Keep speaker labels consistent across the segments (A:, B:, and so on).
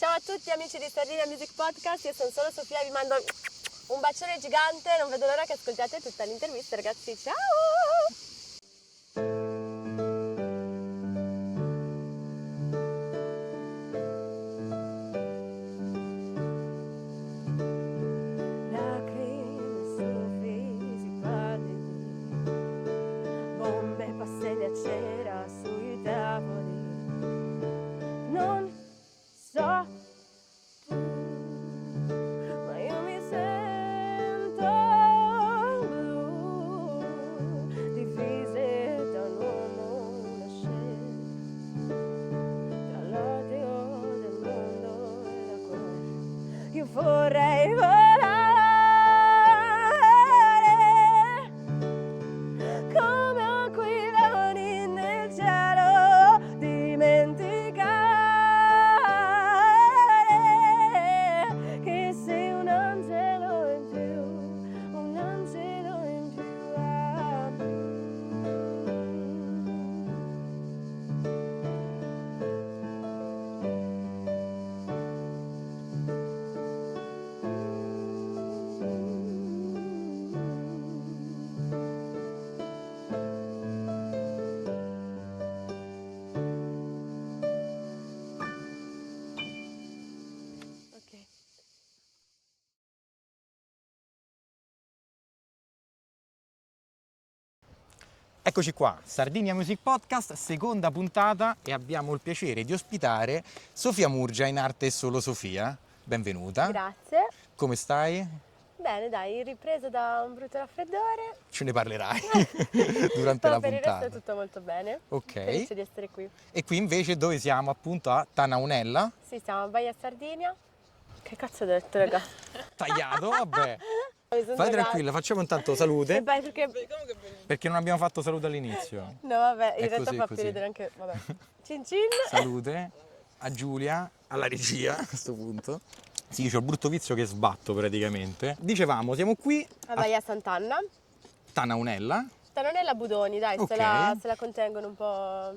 A: Ciao a tutti amici di Sardinia Music Podcast, io sono solo Sofia, vi mando un bacione gigante, non vedo l'ora che ascoltiate tutta l'intervista, ragazzi, ciao! Vorrei volare come aquiloni nel cielo, dimenticare che sei un angelo in più, un angelo in più.
B: Eccoci qua, Sardinia Music Podcast, seconda puntata e abbiamo il piacere di ospitare Sofia Murgia, in arte Solo Sofia. Benvenuta.
A: Grazie.
B: Come stai?
A: Bene, dai, ripreso da un brutto raffreddore.
B: Ce ne parlerai durante
A: No,
B: la
A: per
B: puntata.
A: il resto è tutto molto bene.
B: Ok.
A: Felice di essere qui.
B: E qui invece dove siamo? Appunto a Tanaunella.
A: Sì, siamo a Baia Sardinia. Che cazzo ho detto, raga?
B: Tagliato, vabbè.
A: Mi son
B: Vai
A: drogata.
B: tranquilla, facciamo intanto salute.
A: E vai,
B: Perché non abbiamo fatto salute all'inizio.
A: No, vabbè, in
B: È
A: realtà
B: così,
A: fa
B: così.
A: più ridere anche... Vabbè. Cin cin.
B: Salute a Giulia, alla regia a questo punto. Sì, c'ho il brutto vizio che sbatto praticamente. Dicevamo, siamo qui
A: A Baia Sant'Anna.
B: Tanaunella.
A: Tanonella Budoni, dai,
B: Ok.
A: se la contengono un po'...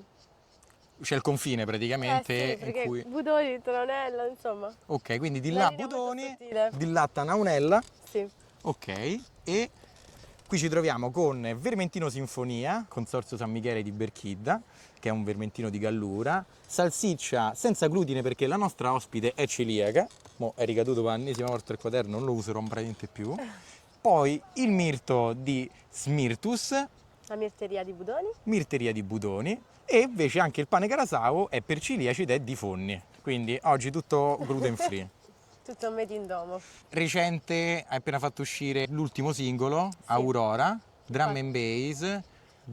B: C'è il confine praticamente
A: sì,
B: in
A: perché
B: cui...
A: Budoni, Tanonella, insomma.
B: Ok, quindi di
A: La
B: là
A: linea molto
B: Budoni,
A: sottile.
B: di là Tanaunella.
A: Sì.
B: Ok, e qui ci troviamo con Vermentino Sinfonia, Consorzio San Michele di Berchidda, che è un vermentino di Gallura, salsiccia senza glutine perché la nostra ospite è celiaca, mo è ricaduto per l'ennesima volta il quaderno, non lo userò praticamente più, poi il mirto di Smirtus,
A: La mirteria di Budoni.
B: mirteria di Budoni, e invece anche il pane carasau è per celiaci ed è di Fonni, quindi oggi tutto gluten free.
A: Tutto made in domo.
B: Recente hai appena fatto uscire l'ultimo singolo, Aurora, drum
A: Infatti.
B: and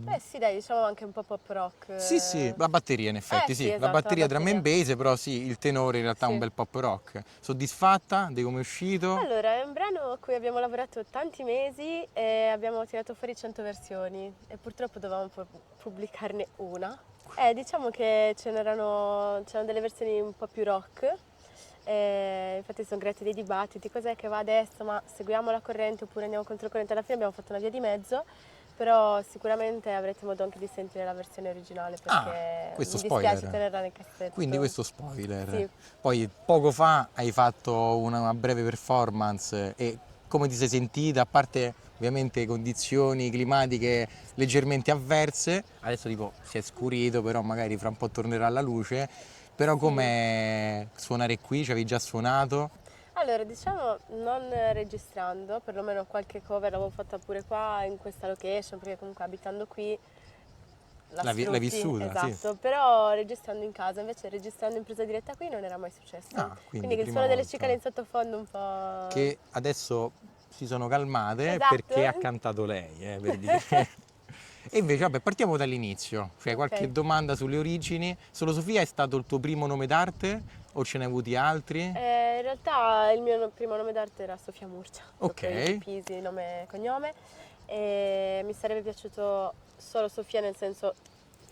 B: bass.
A: Sì, dai, diciamo anche un po' pop rock.
B: Sì, la batteria in effetti,
A: sì,
B: sì,
A: esatto,
B: la batteria
A: la
B: drum and bass, però sì, il tenore in realtà è
A: Sì.
B: un bel pop rock. Soddisfatta di come è uscito?
A: Allora, è un brano a cui abbiamo lavorato tanti mesi e abbiamo tirato fuori 100 versioni e purtroppo dovevamo pubblicarne una. Diciamo che c'erano delle versioni un po' più rock, infatti sono creati dei dibattiti, cos'è che va adesso, ma seguiamo la corrente oppure andiamo controcorrente. Alla fine abbiamo fatto una via di mezzo, però sicuramente avrete modo anche di sentire la versione originale perché
B: questo
A: mi dispiace
B: spoiler.
A: tenerla nel cassetto.
B: Quindi questo spoiler.
A: Sì.
B: Poi poco fa hai fatto una breve performance e come ti sei sentita, a parte ovviamente condizioni climatiche leggermente avverse, adesso tipo si è scurito, però magari fra un po' tornerà alla luce, però come suonare qui, ci avevi già suonato?
A: Allora, diciamo non registrando, perlomeno qualche cover l'avevo fatta pure qua in questa location, perché comunque abitando qui
B: L'hai
A: sfrutti,
B: vissuta, sì.
A: esatto, però registrando in casa, invece registrando in presa diretta qui non era mai successo.
B: Quindi
A: il
B: prima
A: suono delle
B: volta.
A: cicale in sottofondo un po'...
B: Che adesso si sono calmate
A: Esatto.
B: perché ha cantato lei, per dire. E invece, vabbè, partiamo dall'inizio, cioè qualche
A: Ok.
B: domanda sulle origini. Solo Sofia è stato il tuo primo nome d'arte o ce ne hai avuti altri?
A: In realtà il mio primo nome d'arte era Sofia Murgia,
B: Ok.
A: proprio easy peasy, nome e cognome, e mi sarebbe piaciuto solo Sofia nel senso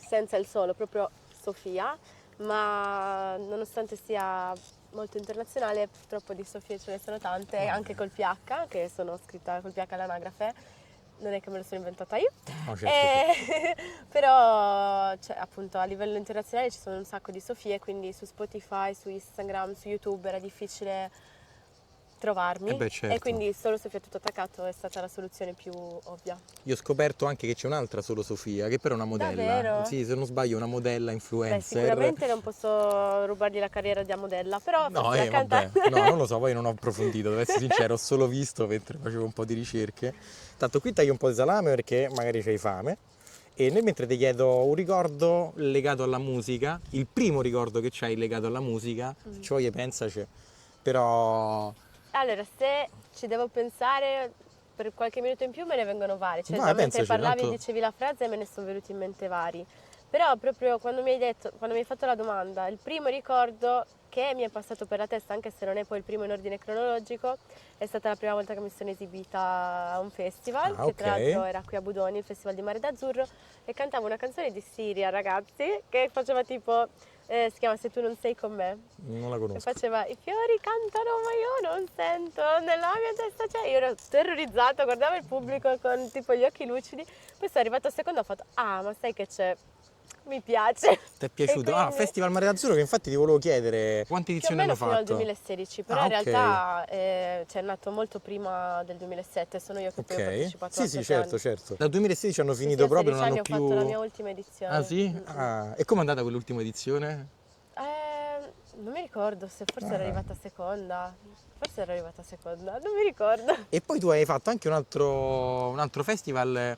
A: senza il solo, proprio Sofia, ma nonostante sia molto internazionale, purtroppo di Sofie ce ne sono tante, anche col PH, che sono scritta col PH all'anagrafe, non è che me lo sono inventata io.
B: No, certo,
A: Però cioè, appunto a livello internazionale ci sono un sacco di Sofie, quindi su Spotify, su Instagram, su YouTube era difficile trovarmi
B: beh,
A: e
B: certo.
A: quindi solo Sofia tutto attaccato è stata la soluzione più ovvia.
B: Io ho scoperto anche che c'è un'altra solo Sofia, che però è una modella.
A: Davvero?
B: Sì, se non sbaglio è una modella
A: Beh,
B: influencer.
A: sicuramente non posso rubargli la carriera da modella, però
B: No,
A: forse la
B: vabbè,
A: cantante.
B: no, non lo so, poi non ho approfondito, devo essere sincero, ho solo visto mentre facevo un po' di ricerche. Tanto qui taglio un po' di salame perché magari c'hai fame. E nel mentre ti chiedo un ricordo legato alla musica, il primo ricordo che c'hai legato alla musica, se ci voglio pensaci, però...
A: Allora, se ci devo pensare per qualche minuto in più me ne vengono vari, cioè
B: Vai,
A: già mentre
B: pensaci,
A: parlavi e
B: tanto...
A: dicevi la frase me ne sono venuti in mente vari. Però proprio quando mi hai detto, quando mi hai fatto la domanda, il primo ricordo che mi è passato per la testa, anche se non è poi il primo in ordine cronologico, è stata la prima volta che mi sono esibita a un festival,
B: Ah,
A: che tra l'altro
B: ok.
A: era qui a Budoni, il Festival di Mare d'Azzurro, e cantavo una canzone di Siria, ragazzi, che faceva tipo, si chiama Se tu non sei con me.
B: Non la
A: E
B: conosco.
A: faceva i fiori cantano ma io non sento nella mia testa, cioè io ero terrorizzata, guardavo il pubblico con tipo gli occhi lucidi, poi sono arrivata al secondo e ho fatto ah ma sai che c'è, mi piace.
B: Ti è
A: E
B: piaciuto? Ah,
A: quindi
B: Festival Mare d'Azzurro che infatti ti volevo chiedere quante
A: più o
B: edizioni hanno
A: meno fino al
B: fatto?
A: 2016, però
B: Ah,
A: in
B: ok.
A: realtà cioè, è nato molto prima del 2007, sono io che poi ho
B: Ok.
A: partecipato da
B: Sì, sì,
A: 7 anni.
B: certo, certo. Dal 2016 hanno
A: Sì, sì,
B: finito
A: a
B: proprio,
A: 16
B: non hanno
A: anni ho fatto la
B: più...
A: mia ultima
B: Ah,
A: edizione.
B: sì? Ah, e com'è andata quell'ultima edizione?
A: Non mi ricordo se forse era
B: Ah.
A: arrivata seconda, forse era arrivata seconda, non mi ricordo.
B: E poi tu hai fatto anche un altro festival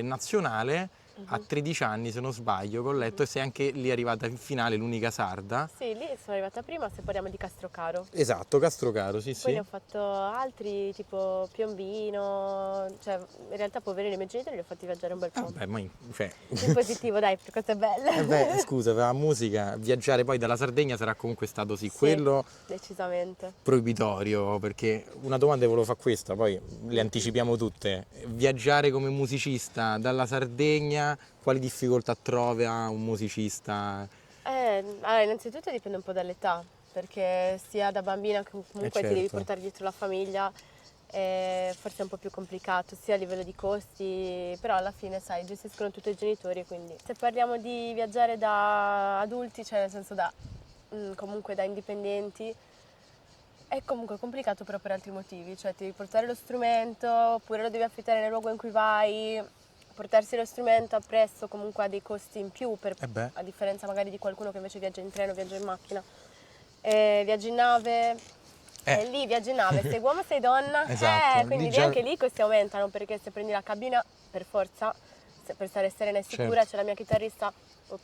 B: nazionale a 13 anni, se non sbaglio, che ho letto, e sei anche lì arrivata in finale, l'unica sarda.
A: Sì, lì sono arrivata prima se parliamo di Castrocaro.
B: Esatto, Castrocaro, sì,
A: Poi ne
B: sì.
A: ho fatto altri tipo Piombino, cioè in realtà poverini i miei genitori li ho fatti viaggiare un bel po'.
B: Vabbè, ma cioè...
A: In positivo, dai, per cose
B: Eh
A: belle.
B: beh, scusa, per la musica, viaggiare poi dalla Sardegna sarà comunque stato sì,
A: Sì,
B: quello
A: decisamente.
B: proibitorio, perché una domanda che volevo fare questa, poi le anticipiamo tutte. Viaggiare come musicista dalla Sardegna, quali difficoltà trova un musicista?
A: Allora, innanzitutto dipende un po' dall'età, perché sia da bambina che comunque ti devi
B: Certo.
A: portare dietro la famiglia, forse è un po' più complicato, sia a livello di costi, però alla fine, sai, gestiscono tutti i genitori, quindi se parliamo di viaggiare da adulti, cioè nel senso comunque da indipendenti, è comunque complicato però per altri motivi, cioè ti devi portare lo strumento, oppure lo devi affittare nel luogo in cui vai, portarsi lo strumento appresso comunque ha dei costi in più,
B: Eh beh,
A: a differenza magari di qualcuno che invece viaggia in treno, viaggia in macchina, viaggia in nave, e lì viaggi in nave, sei uomo, sei donna,
B: esatto, lì
A: quindi
B: già...
A: anche lì i costi aumentano perché se prendi la cabina, per forza, per stare serena e sicura,
B: Certo.
A: c'è la mia chitarrista, ops,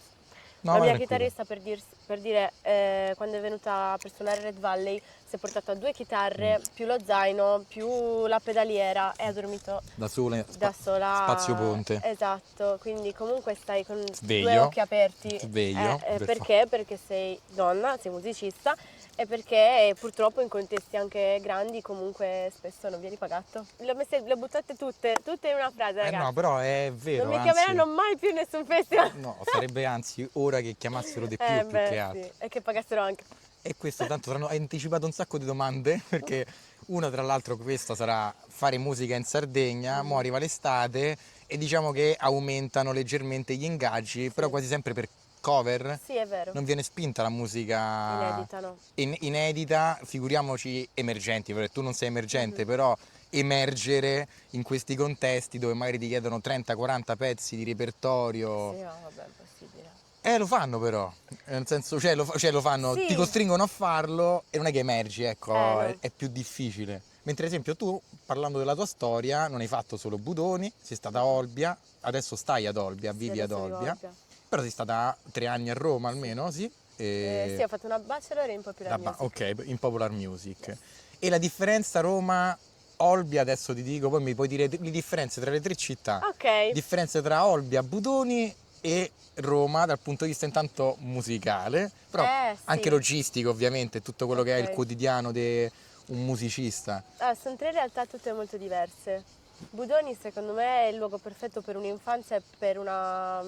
B: No,
A: la
B: vai
A: mia
B: tranquilla.
A: chitarrista per dire, quando è venuta per suonare Red Valley, si è portata 2 chitarre, più lo zaino, più la pedaliera e ha dormito
B: Da sole,
A: da
B: spazio
A: sola.
B: ponte.
A: Esatto, quindi comunque stai con 2
B: Sveglio,
A: occhi aperti.
B: sveglio, per
A: Perché? Perché sei donna, sei musicista e perché purtroppo in contesti anche grandi comunque spesso non vieni pagato. Le ho buttate tutte in una frase,
B: no,
A: ragazzi.
B: però è
A: Non
B: vero,
A: mi
B: anzi...
A: chiameranno mai più in nessun festival.
B: No, sarebbe anzi ora che chiamassero di più che
A: Beh,
B: altro.
A: sì, e che pagassero anche.
B: E questo tanto hai anticipato un sacco di domande, perché una tra l'altro questa sarà fare musica in Sardegna, mo arriva l'estate e diciamo che aumentano leggermente gli ingaggi, però
A: Sì,
B: quasi sempre per cover,
A: sì, è vero.
B: non viene spinta la musica
A: Inedita, no?
B: inedita, figuriamoci emergenti, perché tu non sei emergente, però emergere in questi contesti dove magari ti chiedono 30-40 pezzi di repertorio.
A: Sì, no, vabbè, è impossibile.
B: Lo fanno però, nel senso, lo fanno, ti
A: Sì,
B: costringono a farlo e non è che emergi, ecco,
A: no.
B: è più difficile. Mentre ad esempio tu, parlando della tua storia, non hai fatto solo Budoni, sei stata a Olbia, adesso stai ad Olbia,
A: Sì,
B: vivi ad
A: adesso vivo a
B: Olbia,
A: Olbia.
B: però sei stata 3 anni a Roma
A: Sì.
B: almeno, sì?
A: Sì, ho fatto una bachelor in popular music.
B: Ok, in Popular Music.
A: Yes.
B: E la differenza Roma-Olbia, adesso ti dico, poi mi puoi dire le differenze tra le 3 città,
A: Ok.
B: differenze tra Olbia, Budoni e Roma dal punto di vista intanto musicale, però anche
A: Sì.
B: logistico ovviamente, tutto quello che è il
A: Ok.
B: quotidiano di un musicista.
A: Sono 3 realtà tutte molto diverse. Budoni secondo me è il luogo perfetto per un'infanzia e per una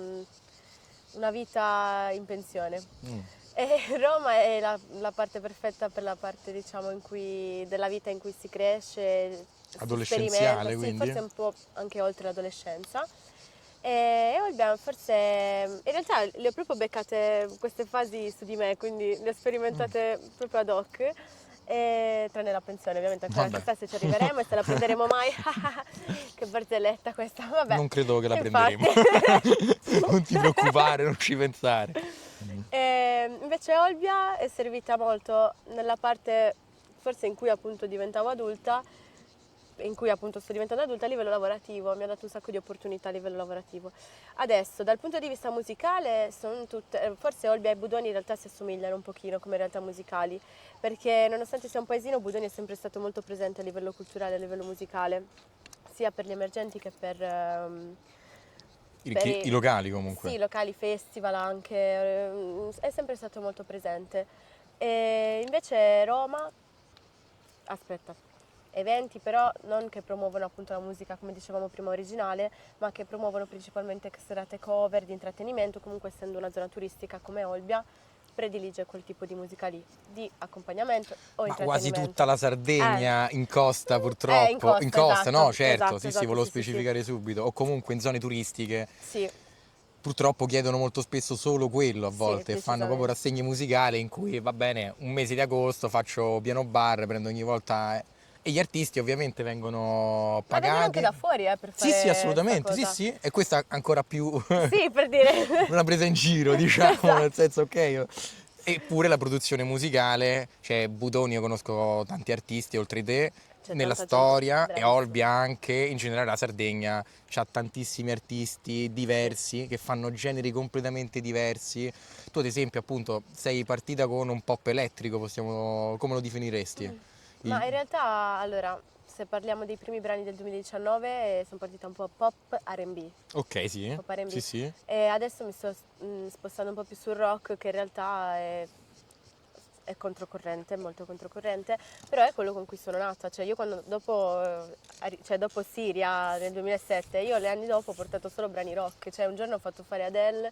A: vita in pensione. E Roma è la parte perfetta per la parte, diciamo, della vita in cui si cresce, si sperimenta,
B: Adolescenziale,
A: sì,
B: quindi?
A: forse un po' anche oltre l'adolescenza. E Olbia forse, in realtà le ho proprio beccate queste fasi su di me, quindi le ho sperimentate proprio ad hoc, tranne la pensione ovviamente, ancora
B: Vabbè.
A: chissà se ci arriveremo e se la prenderemo mai. Che barzelletta questa, vabbè.
B: Non credo che la prenderemo.
A: Infatti.
B: Non ti preoccupare, non ci pensare.
A: E invece Olbia è servita molto nella parte forse in cui appunto diventavo adulta, in cui appunto sto diventando adulta a livello lavorativo, mi ha dato un sacco di opportunità a livello lavorativo. Adesso dal punto di vista musicale sono tutte, forse Olbia e Budoni in realtà si assomigliano un pochino come realtà musicali, perché nonostante sia un paesino Budoni è sempre stato molto presente a livello culturale, a livello musicale, sia per gli emergenti che per
B: I locali comunque.
A: sì, locali, festival anche, è sempre stato molto presente. E invece Roma, aspetta, eventi però non che promuovono appunto la musica come dicevamo prima originale, ma che promuovono principalmente serate cover di intrattenimento, comunque essendo una zona turistica come Olbia, predilige quel tipo di musica lì, di accompagnamento o
B: Ma quasi
A: intrattenimento.
B: tutta la Sardegna in costa
A: In
B: purtroppo. In
A: costa,
B: costa, no,
A: esatto,
B: certo, sì, sì,
A: esatto,
B: volevo
A: sì, sì, sì.
B: specificare subito. O comunque in zone turistiche.
A: Sì,
B: Purtroppo chiedono molto spesso solo quello a
A: sì,
B: volte, e fanno proprio
A: decisamente.
B: rassegne musicali in cui va bene, un mese di agosto faccio piano bar, prendo ogni volta. E gli artisti ovviamente vengono
A: Ma vengono anche
B: pagati.
A: da fuori per
B: Sì, sì,
A: fare sta
B: assolutamente, sì,
A: cosa.
B: sì, e questa ancora più
A: Sì, per dire.
B: una presa in giro, diciamo, nel
A: Esatto.
B: senso ok. Eppure la produzione musicale, cioè Budoni, io conosco tanti artisti oltre te,
A: C'è
B: nella
A: tanta gente
B: storia, e
A: bravissima.
B: Olbia anche, in generale la Sardegna c'ha tantissimi artisti
A: Sì.
B: diversi che fanno generi completamente diversi. Tu ad esempio appunto sei partita con un pop elettrico, possiamo, come lo definiresti?
A: Ma
B: Il-
A: in realtà, allora, se parliamo dei primi brani del 2019, sono partita un po' pop R&B.
B: Ok, sì,
A: Pop R&B.
B: sì, sì.
A: E adesso mi sto spostando un po' più sul rock, che in realtà è controcorrente, molto controcorrente, però è quello con cui sono nata. Cioè io quando dopo, dopo Siria nel 2007, io gli anni dopo ho portato solo brani rock. Cioè un giorno ho fatto fare Adele,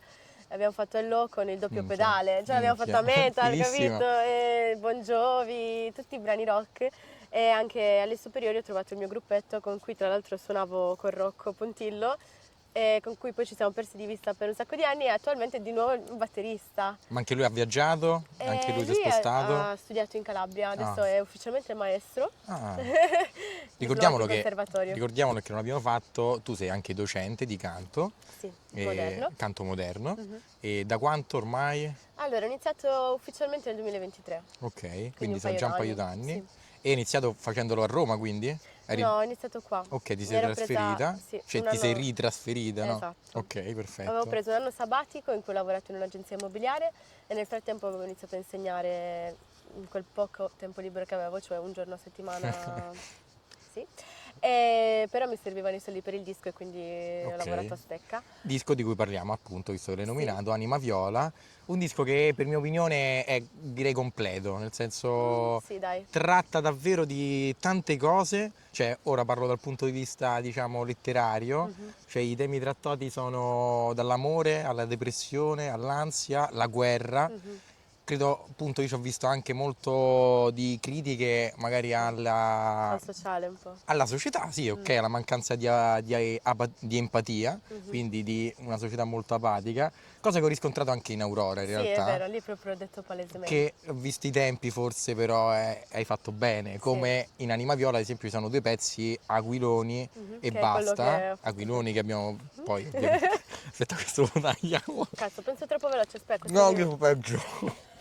A: abbiamo fatto Hello con il doppio
B: Minchia,
A: pedale, cioè l'abbiamo
B: minchia,
A: fatta a metal,
B: filissima.
A: capito? E Bon Jovi, tutti i brani rock. E anche alle superiori ho trovato il mio gruppetto con cui tra l'altro suonavo con Rocco Pontillo, e con cui poi ci siamo persi di vista per un sacco di anni, e attualmente è di nuovo un batterista.
B: Ma anche lui ha viaggiato? Anche lui si è
A: Lui
B: spostato?
A: ha studiato in Calabria,
B: Ah,
A: adesso è ufficialmente maestro,
B: ah.
A: diplomato
B: Ricordiamolo
A: in
B: che,
A: conservatorio.
B: ricordiamolo che non abbiamo fatto, tu sei anche docente di canto,
A: Sì, moderno.
B: canto moderno,
A: Mhm.
B: e da quanto ormai?
A: Allora, ho iniziato ufficialmente nel 2023,
B: Ok,
A: quindi
B: quindi
A: un
B: sono
A: paio
B: già un paio
A: d'anni,
B: d'anni.
A: sì.
B: E hai iniziato facendolo a Roma, quindi?
A: No, ho iniziato qua.
B: Ok, ti
A: Mi
B: sei
A: ero presa,
B: trasferita?
A: sì,
B: Cioè
A: un
B: ti sei
A: anno,
B: ritrasferita, no?
A: esatto.
B: Ok,
A: Avevo
B: perfetto.
A: preso un anno sabbatico in cui ho lavorato in un'agenzia immobiliare e nel frattempo avevo iniziato a insegnare in quel poco tempo libero che avevo, cioè un giorno a settimana, sì. Però mi servivano i soldi per il disco e quindi ho
B: Ok.
A: lavorato a stecca.
B: Disco di cui parliamo appunto, visto che l'hai
A: Sì.
B: nominato, Anima Viola, un disco che per mia opinione è direi completo, nel senso
A: Sì, dai.
B: tratta davvero di tante cose, cioè ora parlo dal punto di vista diciamo letterario,
A: Mhm.
B: cioè i temi trattati sono dall'amore alla depressione, all'ansia, la guerra.
A: Mhm.
B: Credo appunto io ci ho visto anche molto di critiche magari
A: Sì. Al sociale un po'.
B: alla società, sì, ok,
A: Mm.
B: alla mancanza di empatia,
A: Mhm.
B: quindi di una società molto apatica, cosa che ho riscontrato anche in Aurora in
A: Sì, è
B: realtà,
A: vero, lì proprio ho detto palesemente.
B: che visti i tempi forse però hai fatto bene,
A: Sì.
B: come in Anima Viola ad esempio ci sono due pezzi, Aquiloni
A: Mhm.
B: e
A: Che è quello
B: Basta,
A: che ho fatto
B: Aquiloni che
A: prima.
B: abbiamo poi ovviamente, aspetta questo lo tagliamo,
A: Cazzo, penso troppo veloce, aspetta, questi
B: no che
A: minuti.
B: peggio.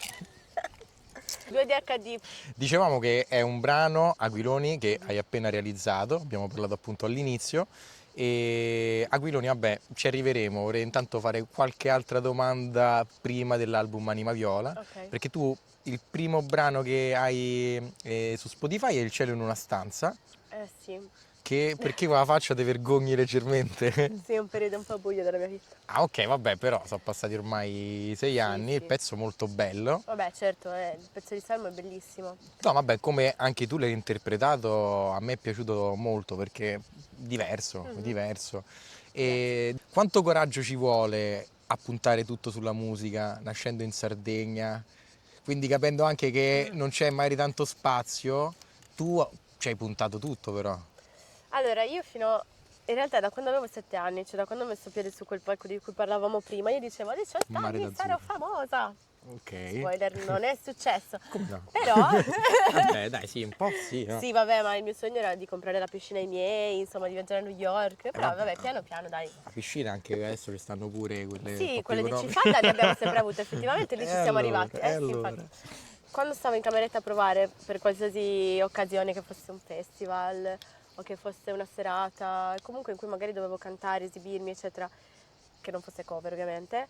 A: 2 HD.
B: Dicevamo che è un brano, Aquiloni, che
A: Mhm.
B: hai appena realizzato, abbiamo parlato appunto all'inizio. E Aquiloni, vabbè, ci arriveremo. Vorrei intanto fare qualche altra domanda prima dell'album Anima Viola,
A: Ok.
B: perché tu il primo brano che hai su Spotify è Il cielo in una stanza,
A: Eh sì.
B: che perché con la faccia ti vergogni leggermente?
A: Sì, è un periodo un po' buio della mia vita.
B: Ah, ok, vabbè, però sono passati ormai 6 anni, il
A: Sì.
B: pezzo molto bello.
A: Vabbè, certo, il pezzo di Salmo è bellissimo.
B: No, vabbè, come anche tu l'hai interpretato, a me è piaciuto molto perché è diverso, è
A: Mhm.
B: diverso.
A: Grazie.
B: E quanto coraggio ci vuole a puntare tutto sulla musica, nascendo in Sardegna, quindi capendo anche che non c'è mai tanto spazio, tu ci hai puntato tutto però.
A: Allora, in realtà da quando avevo 7 anni, cioè da quando ho messo piede su quel palco di cui parlavamo prima, io dicevo a 18
B: Mare
A: anni sarò
B: d'Azzurro.
A: famosa.
B: Ok.
A: Spoiler, non è successo.
B: Come no?
A: Però,
B: Vabbè, dai, sì, un po' sì, no?
A: sì, vabbè, ma il mio sogno era di comprare la piscina ai miei, insomma, di viaggiare a New York. Però, vabbè, piano piano, dai.
B: La piscina anche adesso ci stanno pure quelle un
A: Sì,
B: po' più
A: quelle di
B: economiche.
A: Cifalla le abbiamo sempre avute, effettivamente lì ci siamo arrivati.
B: E
A: Sì,
B: allora?
A: infatti. Quando stavo in cameretta a provare per qualsiasi occasione, che fosse un festival o che fosse una serata, comunque in cui magari dovevo cantare, esibirmi, eccetera, che non fosse cover ovviamente,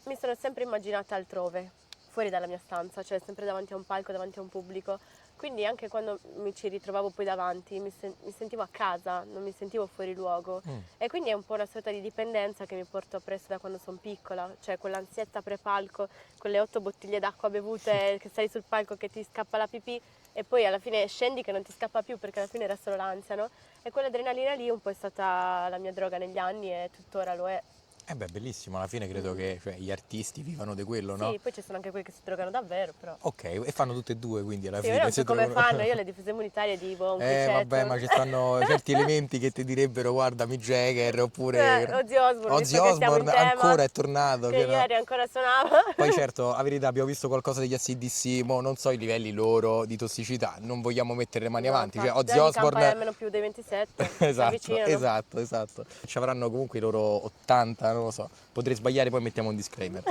A: mi sono sempre immaginata altrove, fuori dalla mia stanza, cioè sempre davanti a un palco, davanti a un pubblico. Quindi anche quando mi ci ritrovavo poi davanti, mi sentivo a casa, non mi sentivo fuori luogo. E quindi è un po' una sorta di dipendenza che mi porto appresso da quando sono piccola, cioè quell'ansietta pre-palco, quelle 8 bottiglie d'acqua bevute, che stai sul palco che ti scappa la pipì e poi alla fine scendi che non ti scappa più perché alla fine era solo l'ansia, no? E quell'adrenalina lì un po' è stata la mia droga negli anni e tuttora lo è.
B: Eh beh, bellissimo, alla fine credo che cioè, gli artisti vivano di quello, no?
A: Sì, poi ci sono anche quelli che si drogano davvero, però.
B: Ok, e fanno tutte e due quindi alla
A: Sì, io
B: fine
A: non so
B: si
A: come
B: trovano.
A: fanno, io le difese immunitarie di un
B: Vabbè,
A: cricetto.
B: ma ci stanno certi elementi che ti direbbero guarda Mick Jagger oppure
A: Ozzy Osbourne,
B: Ozzy
A: visto che siamo in
B: Osbourne
A: tema,
B: ancora è tornato,
A: che
B: che no?
A: ieri ancora suonava.
B: Poi certo, a verità abbiamo visto qualcosa degli AC/DC, mo non so i livelli loro di tossicità, non vogliamo mettere le mani
A: No,
B: avanti, cioè
A: infatti,
B: Ozzy
A: bisogna che campa
B: Osbourne.
A: almeno più dei 27, si
B: Esatto,
A: avvicinano.
B: esatto, esatto. Ci avranno comunque i loro 80, non lo so. Potrei sbagliare, poi mettiamo un disclaimer.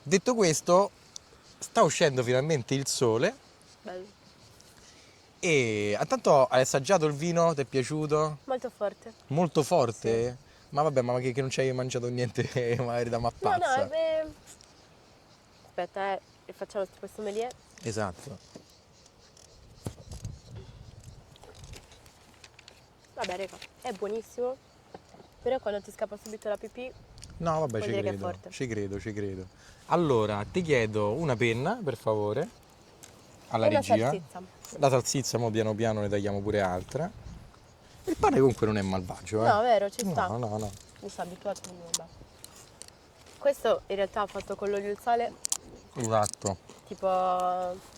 B: Detto questo, sta uscendo finalmente il sole
A: Bello.
B: e tanto hai assaggiato il vino, ti è piaciuto?
A: Molto forte.
B: Molto
A: Sì.
B: forte? Ma vabbè, ma che non ci hai mangiato niente magari da
A: No, no,
B: mappazza.
A: aspetta, facciamo questo sommelier.
B: Esatto.
A: Vabbè, raga, è buonissimo, però quando ti scappa subito la pipì,
B: No, vabbè,
A: vuol
B: ci
A: dire che è
B: credo,
A: forte.
B: ci credo, ci credo. Allora, ti chiedo una penna, per favore, alla
A: E una
B: regia.
A: salsiccia.
B: La salsiccia, mo piano piano ne tagliamo pure altra. Il pane comunque non è malvagio, eh?
A: No, vero, ci sta.
B: No, no, no.
A: Mi sono abituato, quindi vabbè. Questo in realtà fatto con l'olio e il sale,
B: Esatto,
A: tipo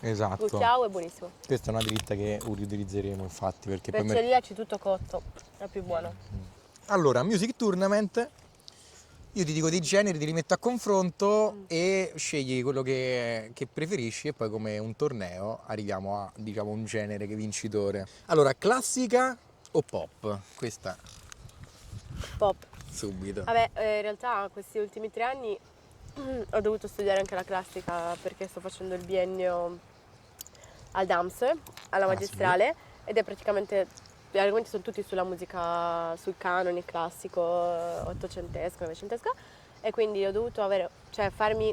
B: esatto.
A: gutiao, è buonissimo.
B: Questa è una dritta che riutilizzeremo infatti perché
A: Per
B: poi.
A: celiaci tutto cotto, è più buono.
B: Allora, Music Tournament, io ti dico dei generi, ti li metto a confronto e scegli quello che preferisci e poi come un torneo arriviamo a, diciamo, un genere che vincitore. Allora, classica o pop? Questa
A: Pop.
B: subito.
A: Vabbè, in realtà questi ultimi 3 anni ho dovuto studiare anche la classica perché sto facendo il biennio al DAMS, alla
B: Ah,
A: magistrale, ed è praticamente, gli argomenti sono tutti sulla musica, sul canone classico, ottocentesco, novecentesco, e quindi ho dovuto cioè farmi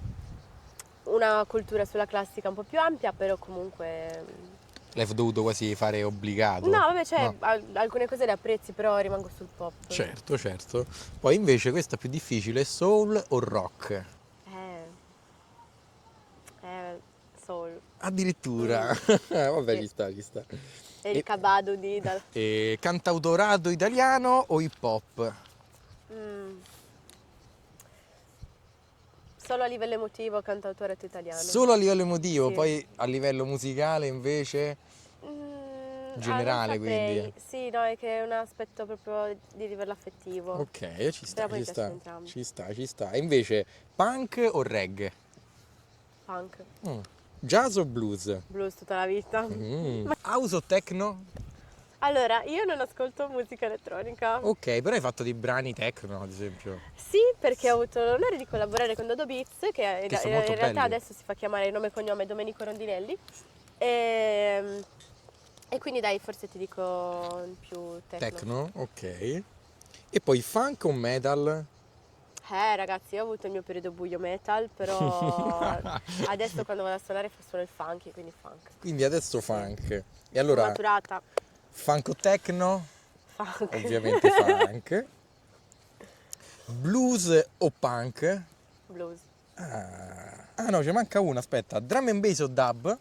A: una cultura sulla classica un po' più ampia, però comunque.
B: L'hai dovuto quasi fare obbligato?
A: No, vabbè, cioè,
B: No.
A: alcune cose le apprezzi, però rimango sul pop.
B: Certo, certo. Poi invece questa più difficile, soul o rock?
A: Soul.
B: Addirittura. Vabbè,
A: Sì.
B: ci sta, ci sta.
A: E il cabado di Dal.
B: Cantautorato italiano o hip hop?
A: Mm. Solo a livello emotivo, cantautorato italiano.
B: Solo a livello emotivo,
A: Sì.
B: poi a livello musicale invece generale,
A: non saprei.
B: quindi.
A: Sì, no, è che è un aspetto proprio di livello affettivo.
B: Ok, ci sta,
A: Però poi
B: ci
A: mi
B: sta,
A: piacciono entrambi.
B: ci sta, ci sta. E invece punk o reggae?
A: Punk,
B: Jazz o blues?
A: blues tutta la vita.
B: House o techno?
A: Allora, io non ascolto musica elettronica.
B: Ok, però hai fatto dei brani techno, ad esempio.
A: Sì, perché ho avuto l'onore di collaborare con Dodo Beats, che
B: Che sono molto
A: in realtà
B: belli.
A: adesso si fa chiamare nome e cognome Domenico Rondinelli. E quindi dai, forse ti dico più techno.
B: Techno, ok. E poi funk o metal?
A: Ragazzi, io ho avuto il mio periodo buio metal, però adesso quando vado a suonare suono il funky, quindi funk.
B: Quindi adesso funk. E
A: Sono
B: allora,
A: maturata.
B: funk o techno?
A: Funk.
B: Ovviamente funk. Blues o punk?
A: Blues.
B: Ah no, ci manca una, aspetta. Drum and bass o dub?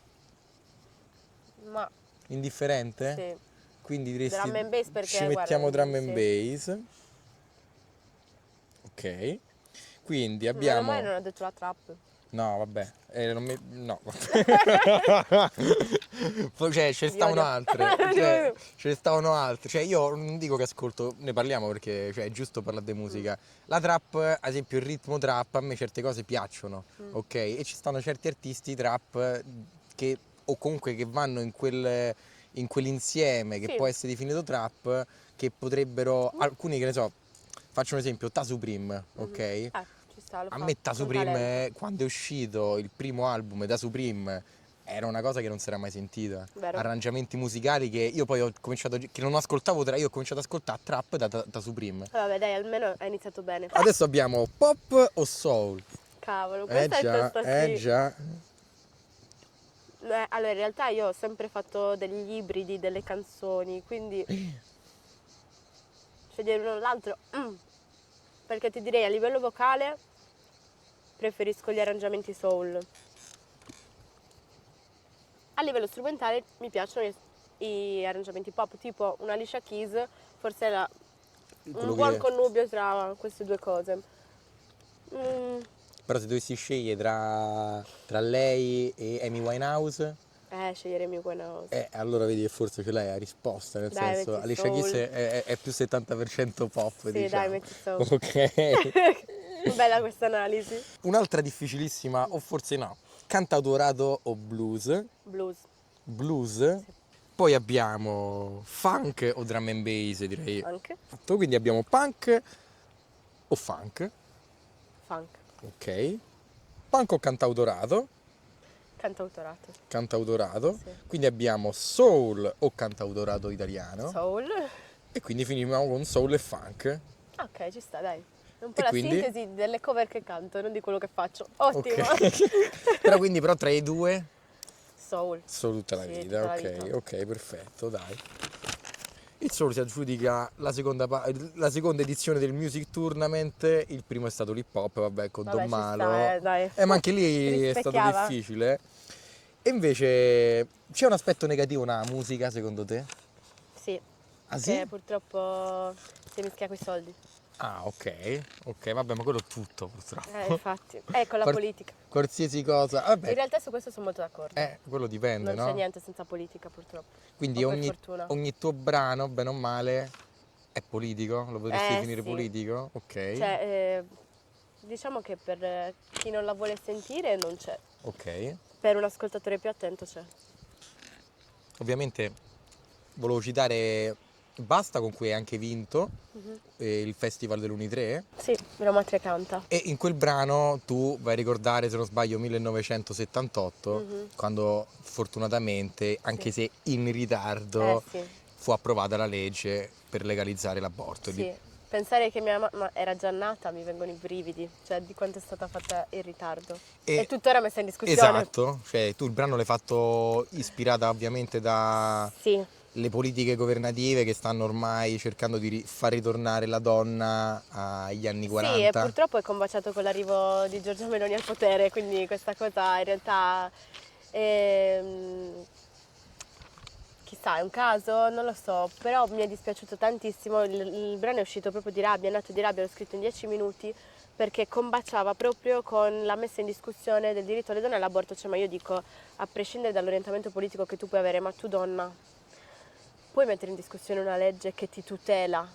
A: Ma
B: Indifferente?
A: sì,
B: Quindi diresti.
A: drum and bass perché
B: Ci mettiamo
A: guarda,
B: drum and
A: sì.
B: bass. Ok. Quindi
A: Meno
B: abbiamo...
A: male non ho detto la trap.
B: No, vabbè, no. Poi, cioè, ce ne
A: Ti
B: stavano
A: odio.
B: altre, ce ne stavano altre. Cioè, io non dico che ascolto, ne parliamo perché, cioè, è giusto parlare di musica. La trap, ad esempio, il ritmo trap, a me certe cose piacciono, ok? E ci stanno certi artisti trap che, o comunque che vanno in quell'insieme che
A: Sì.
B: può essere definito trap, che potrebbero, alcuni che ne so, faccio un esempio, Ta Supreme, ok?
A: Ci sta, lo
B: A
A: fa.
B: me Ta
A: Con talento.
B: Supreme, quando è uscito il primo album Da Supreme, era una cosa che non si era mai sentita.
A: Vero.
B: Arrangiamenti musicali che io poi ho cominciato, che non ascoltavo, io ho cominciato ad ascoltare trap da Supreme.
A: Vabbè, dai, almeno hai iniziato bene.
B: Adesso abbiamo pop o soul?
A: Cavolo, questa è tosta, sì.
B: già.
A: Allora, in realtà io ho sempre fatto degli ibridi delle canzoni, quindi scegliere uno o l'altro. Perché ti direi a livello vocale preferisco gli arrangiamenti soul. A livello strumentale mi piacciono i arrangiamenti pop, tipo una Alicia Keys, forse è un buon connubio tra queste due cose.
B: Però se dovessi scegliere tra lei e Amy Winehouse,
A: Sceglierei Winehouse.
B: allora vedi che forse ce l'hai la risposta, nel
A: Dai,
B: senso
A: metti
B: Alicia Keys
A: soul.
B: è più 70% pop,
A: Sì,
B: diciamo.
A: dai, metti soul.
B: Ok.
A: Bella questa analisi.
B: Un'altra difficilissima, o forse no, cantautorato o blues?
A: Blues.
B: Blues. Poi abbiamo funk o drum and bass, direi.
A: Anche.
B: Fatto. Quindi abbiamo punk o funk,
A: Funk.
B: ok. Punk o cantautorato?
A: Cantautorato.
B: Cantautorato.
A: Sì.
B: Quindi abbiamo soul o cantautorato italiano.
A: Soul.
B: E quindi finiamo con soul e funk.
A: Ok, ci sta, dai. È un po'
B: E
A: la
B: quindi?
A: sintesi delle cover che canto, non di quello che faccio. Ottimo.
B: Ok. però tra i due?
A: Soul.
B: Soul tutta la
A: Sì,
B: vita,
A: tutta la
B: ok,
A: vita.
B: ok, perfetto, dai. Il Soul si aggiudica la seconda edizione del Music Tournament, il primo è stato l'hip hop, vabbè, con
A: Vabbè,
B: Don
A: ci
B: Malo.
A: sta, dai.
B: Ma anche lì è stato
A: Rispecchiava.
B: difficile. E invece c'è un aspetto negativo nella musica, secondo te?
A: Sì.
B: Ah
A: Che
B: sì?
A: purtroppo si mischia coi soldi.
B: Ah, ok, vabbè, ma quello è tutto purtroppo.
A: Infatti. Ecco la politica.
B: Qualsiasi cosa,
A: In
B: vabbè,
A: realtà su questo sono molto d'accordo.
B: quello dipende,
A: Non c'è
B: no?
A: niente senza politica, purtroppo.
B: Quindi
A: O per fortuna.
B: ogni tuo brano, bene o male, è politico? Lo potresti definire
A: Sì.
B: politico? Ok.
A: Cioè, diciamo che per chi non la vuole sentire non c'è.
B: Ok.
A: Per un ascoltatore più attento c'è.
B: Ovviamente volevo citare Basta, con cui hai anche vinto il Festival dell'Uni3.
A: Sì, Roma Tre canta.
B: E in quel brano tu vai a ricordare, se non sbaglio, 1978, quando fortunatamente, anche se in ritardo,
A: Sì.
B: fu approvata la legge per legalizzare l'aborto.
A: Sì. Pensare che mia mamma era già nata mi vengono i brividi, cioè di quanto è stata fatta in ritardo. E tuttora messa in discussione.
B: Esatto, cioè tu il brano l'hai fatto ispirata ovviamente da
A: Sì,
B: le politiche governative che stanno ormai cercando di far ritornare la donna agli anni
A: sì, e
B: 40.
A: purtroppo è combaciato con l'arrivo di Giorgia Meloni al potere, quindi questa cosa in realtà chissà, è un caso, non lo so, però mi è dispiaciuto tantissimo, il brano è uscito proprio di rabbia, è nato di rabbia, l'ho scritto in 10 minuti perché combaciava proprio con la messa in discussione del diritto alle donne all'aborto, cioè ma io dico, a prescindere dall'orientamento politico che tu puoi avere, ma tu donna puoi mettere in discussione una legge che ti tutela?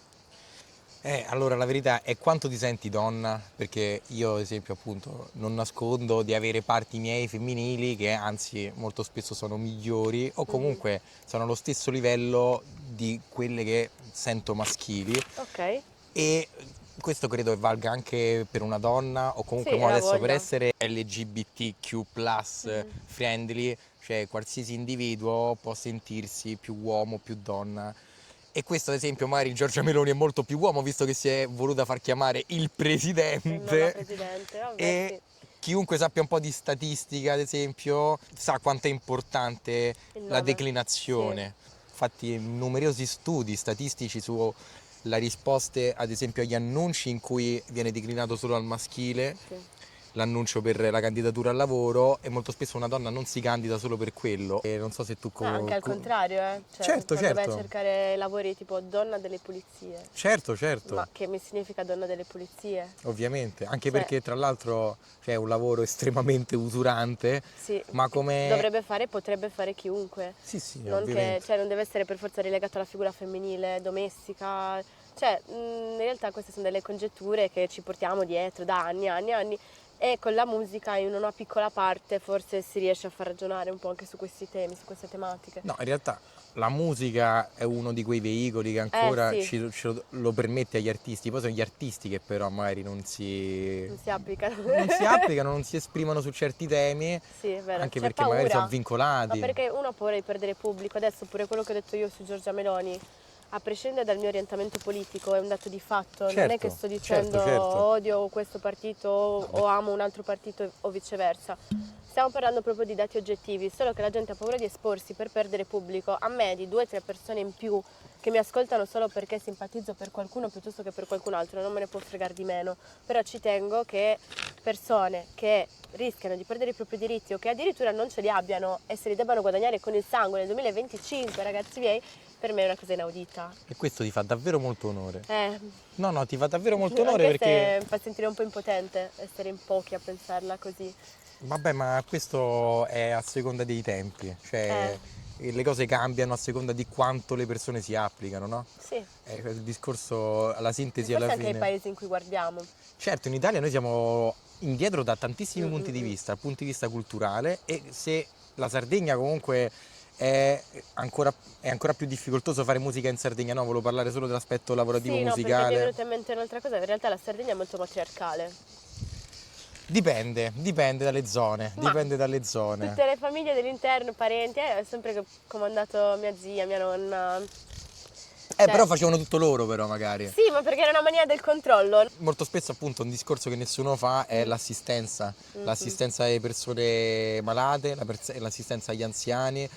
B: Allora la verità è quanto ti senti donna, perché io ad esempio appunto non nascondo di avere parti miei femminili che anzi molto spesso sono migliori o comunque sono allo stesso livello di quelle che sento maschili.
A: Ok.
B: E questo credo che valga anche per una donna o comunque
A: Sì,
B: mo
A: era
B: adesso per
A: voglia.
B: essere LGBTQ+ friendly, cioè qualsiasi individuo può sentirsi più uomo, più donna. E questo ad esempio magari Giorgia Meloni è molto più uomo visto che si è voluta far chiamare il
A: Non la
B: presidente
A: presidente, vabbè,
B: e
A: sì.
B: chiunque sappia un po' di statistica ad esempio sa quanto è importante
A: Il
B: la
A: nome.
B: declinazione. Infatti numerosi studi statistici sulla risposta ad esempio agli annunci in cui viene declinato solo al maschile
A: Sì.
B: l'annuncio per la candidatura al lavoro e molto spesso una donna non si candida solo per quello. E non so se tu...
A: Anche al contrario, Cioè,
B: Certo,
A: quando vai a
B: certo.
A: cercare lavori tipo donna delle pulizie.
B: Certo, certo.
A: Ma che mi significa donna delle pulizie?
B: Ovviamente, anche
A: Cioè-
B: perché tra l'altro è un lavoro estremamente usurante,
A: Sì,
B: ma
A: che
B: come...
A: dovrebbe fare, potrebbe fare chiunque.
B: Sì, sì,
A: Non
B: ovviamente.
A: cioè, non deve essere per forza relegato alla figura femminile, domestica. Cioè, in realtà queste sono delle congetture che ci portiamo dietro da anni e anni e anni. E con la musica, in una piccola parte, forse si riesce a far ragionare un po' anche su questi temi, su queste tematiche.
B: No, in realtà la musica è uno di quei veicoli che ancora
A: Sì,
B: lo permette agli artisti, poi sono gli artisti che però magari
A: non si applicano.
B: non si applicano, non si esprimono su certi temi,
A: Sì, è vero.
B: anche
A: C'è
B: perché magari sono
A: paura. Ma
B: vincolati.
A: perché uno ha paura di perdere pubblico. Adesso pure quello che ho detto io su Giorgia Meloni, a prescindere dal mio orientamento politico, è un dato di fatto. Non è
B: Certo,
A: che sto dicendo
B: certo.
A: odio questo partito o amo un altro partito o viceversa. Stiamo parlando proprio di dati oggettivi, solo che la gente ha paura di esporsi per perdere pubblico. A me di 2 o 3 persone in più che mi ascoltano solo perché simpatizzo per qualcuno piuttosto che per qualcun altro, non me ne può fregare di meno. Però ci tengo che persone che rischiano di perdere i propri diritti o che addirittura non ce li abbiano e se li debbano guadagnare con il sangue nel 2025, ragazzi miei, per me è una cosa inaudita.
B: E questo ti fa davvero molto onore.
A: Eh,
B: No, ti fa davvero molto onore
A: anche
B: perché...
A: se mi fa sentire un po' impotente essere in pochi a pensarla così.
B: Vabbè, ma questo è a seconda dei tempi, cioè le cose cambiano a seconda di quanto le persone si applicano, no?
A: Sì,
B: Il discorso, la
A: e
B: sintesi
A: forse
B: alla
A: anche ai
B: fine.
A: paesi in cui guardiamo.
B: Certo, in Italia noi siamo indietro da tantissimi punti di
A: Mm.
B: vista, dal punto di vista culturale, e se la Sardegna comunque è ancora più difficoltoso fare musica in Sardegna, no, volevo parlare solo dell'aspetto lavorativo
A: Sì, no, perché mi è
B: musicale.
A: venuta in mente un'altra cosa, in realtà la Sardegna è molto matriarcale.
B: Dipende dalle zone,
A: Ma
B: dipende dalle zone.
A: tutte le famiglie dell'interno, parenti, ho sempre comandato mia zia, mia nonna. Cioè,
B: Però facevano tutto loro però magari.
A: sì, ma perché era una mania del controllo.
B: Molto spesso appunto un discorso che nessuno fa è l'assistenza, l'assistenza alle persone malate, l'assistenza agli anziani,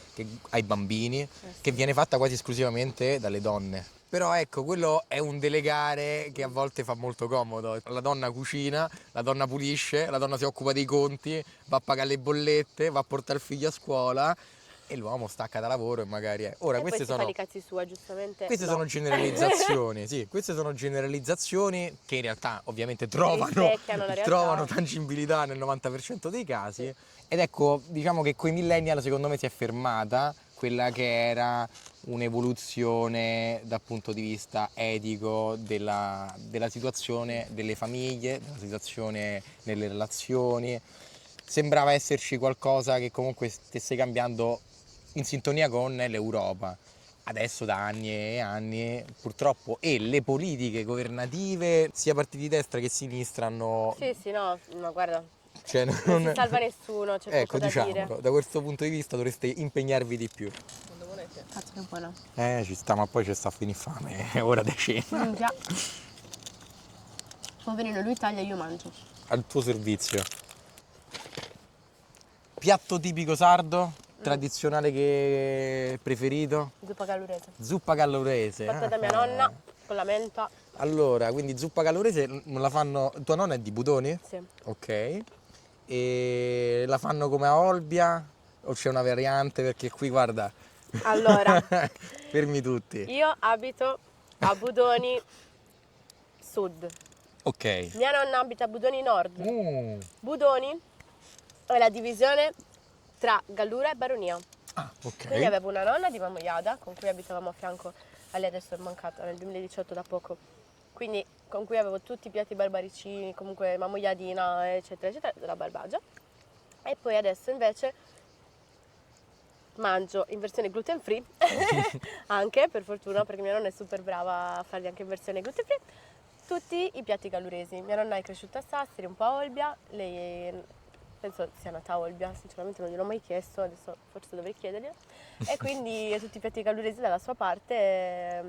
B: ai bambini, che viene fatta quasi esclusivamente dalle donne. Però ecco, quello è un delegare che a volte fa molto comodo. La donna cucina, la donna pulisce, la donna si occupa dei conti, va a pagare le bollette, va a portare il figlio a scuola e l'uomo stacca da lavoro e magari è. Ora,
A: E poi
B: queste
A: si fa
B: sono...
A: i cazzi sua, giustamente.
B: Queste
A: no.
B: sono generalizzazioni, sì, queste sono generalizzazioni che in realtà ovviamente trovano,
A: Rispecchiano la realtà.
B: trovano tangibilità nel 90% dei casi. Ed ecco, diciamo che con i millennial secondo me si è fermata quella che era un'evoluzione dal punto di vista etico della situazione delle famiglie, della situazione nelle relazioni. Sembrava esserci qualcosa che comunque stesse cambiando in sintonia con l'Europa. Adesso da anni e anni purtroppo le politiche governative sia partiti di destra che sinistra hanno...
A: Sì, no, ma guarda,
B: Cioè,
A: non si salva nessuno, c'è
B: ecco,
A: poco da dire.
B: diciamolo, da questo punto di vista dovreste impegnarvi di più.
A: Quando volete. Cazzo che buono.
B: Ci sta, ma poi ci sta a finire fame, è ora di cena.
A: Già. Poverino, lui taglia e io mangio.
B: Al tuo servizio. Piatto tipico sardo, tradizionale che preferito?
A: Zuppa gallurese.
B: Zuppa gallurese.
A: Fatta da mia nonna, con la menta.
B: Allora, quindi zuppa gallurese non la fanno... Tua nonna è di Budoni?
A: Sì.
B: Ok. E la fanno come a Olbia? O c'è una variante? Perché qui, guarda...
A: Allora,
B: fermi tutti.
A: io abito a Budoni Sud.
B: Ok.
A: Mia nonna abita a Budoni Nord.
B: Mm.
A: Budoni è la divisione tra Gallura e Baronia.
B: Ah, ok.
A: Quindi avevo una nonna di Mamoiada con cui abitavamo a fianco, a lei adesso è mancata nel 2018 da poco, quindi con cui avevo tutti i piatti barbaricini, comunque mamoiadina eccetera eccetera, della Barbagia. E poi adesso invece mangio in versione gluten free, anche per fortuna perché mia nonna è super brava a farli anche in versione gluten free, tutti i piatti galluresi. Mia nonna è cresciuta a Sassari, un po' a Olbia, lei penso sia nata a Olbia, sinceramente non gliel'ho mai chiesto, adesso forse dovrei chiederglielo. E quindi tutti i piatti galluresi dalla sua parte,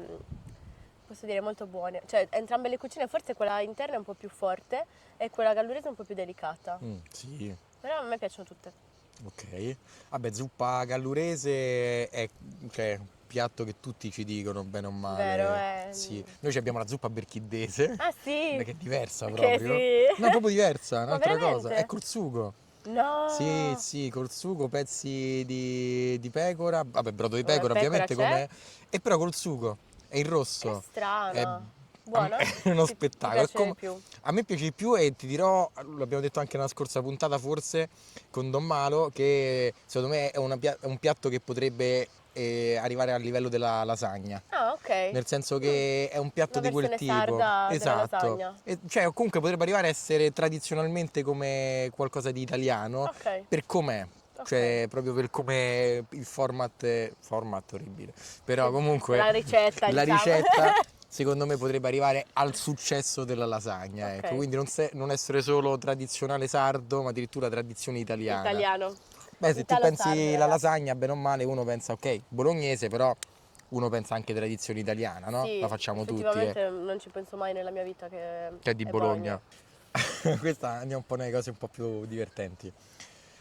A: posso dire molto buoni. Cioè entrambe le cucine, forse quella interna è un po' più forte e quella gallurese è un po' più delicata.
B: Sì.
A: Però a me piacciono tutte.
B: Ok. Vabbè, zuppa gallurese è, cioè, piatto che tutti ci dicono, bene o male.
A: Vero,
B: Sì. Noi abbiamo la zuppa berchiddese,
A: Ah sì?
B: che è diversa
A: Che
B: proprio.
A: sì?
B: No, è proprio diversa,
A: Ma
B: un'altra cosa.
A: veramente?
B: È col sugo. Sì,
A: No!
B: sì, col sugo, pezzi di pecora, vabbè, brodo di
A: Vabbè,
B: pecora
A: pecora
B: ovviamente,
A: c'è?
B: come... E però col sugo, è in
A: Che
B: rosso. È,
A: strana. Buona?
B: è uno
A: Ti
B: spettacolo.
A: piace di più?
B: A me piace di più e ti dirò, l'abbiamo detto anche nella scorsa puntata forse, con Don Malo, che secondo me è un piatto che potrebbe arrivare al livello della lasagna.
A: Ah, ok.
B: Nel senso
A: Mm.
B: che è un piatto
A: Una
B: di quel
A: versione
B: tipo.
A: sarda della
B: Esatto.
A: lasagna.
B: Cioè, comunque potrebbe arrivare a essere tradizionalmente come qualcosa di italiano,
A: Ok,
B: per com'è.
A: ok.
B: Cioè, proprio per come il format orribile. Però
A: Sì,
B: comunque
A: la ricetta,
B: la
A: diciamo.
B: ricetta secondo me potrebbe arrivare al successo della lasagna, ecco.
A: Ok,
B: Quindi non essere solo tradizionale sardo, ma addirittura tradizione italiana.
A: italiano.
B: Beh, se tu
A: Italo sardo,
B: pensi la
A: ragazzi.
B: lasagna, bene o male, uno pensa, ok, bolognese, però uno pensa anche tradizione italiana, no?
A: Sì,
B: La facciamo tutti,
A: effettivamente non ci penso mai nella mia vita che
B: che è di
A: è
B: Bologna.
A: Bologna.
B: Questa andiamo un po' nelle cose un po' più divertenti.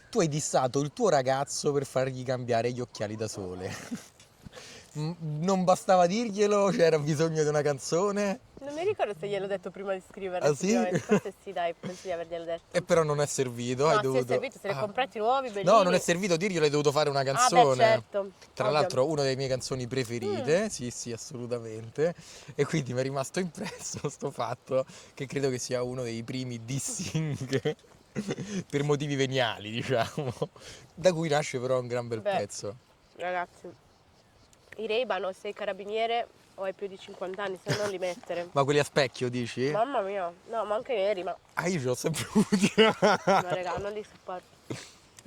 B: Tu hai dissato il tuo ragazzo per fargli cambiare gli occhiali da sole. Non bastava dirglielo, c'era bisogno di una canzone.
A: Non mi ricordo se gliel'ho detto prima di scriverla,
B: Ah sì?
A: effettivamente. Forse sì, dai, penso di averglielo
B: E
A: detto.
B: però non è servito, hai
A: No, sì, è
B: dovuto...
A: servito, se li ho
B: Ah.
A: comprati nuovi,
B: No, non è
A: bellini.
B: servito dirglielo, hai dovuto fare una
A: Ah, beh,
B: canzone.
A: certo,
B: Tra
A: ovvio.
B: l'altro una delle mie canzoni
A: Mm,
B: preferite, sì sì assolutamente, e quindi mi è rimasto impresso sto fatto che credo che sia uno dei primi dissing per motivi veniali, diciamo, da cui nasce però un gran bel
A: beh,
B: pezzo.
A: ragazzi, i Ray-Ban o sei carabiniere o hai più di 50 anni, se no non li mettere.
B: Ma quelli a specchio dici?
A: Mamma mia, no, ma anche ieri, ma
B: Ah, io ce l'ho sempre avuti.
A: no, raga, non li sopporto.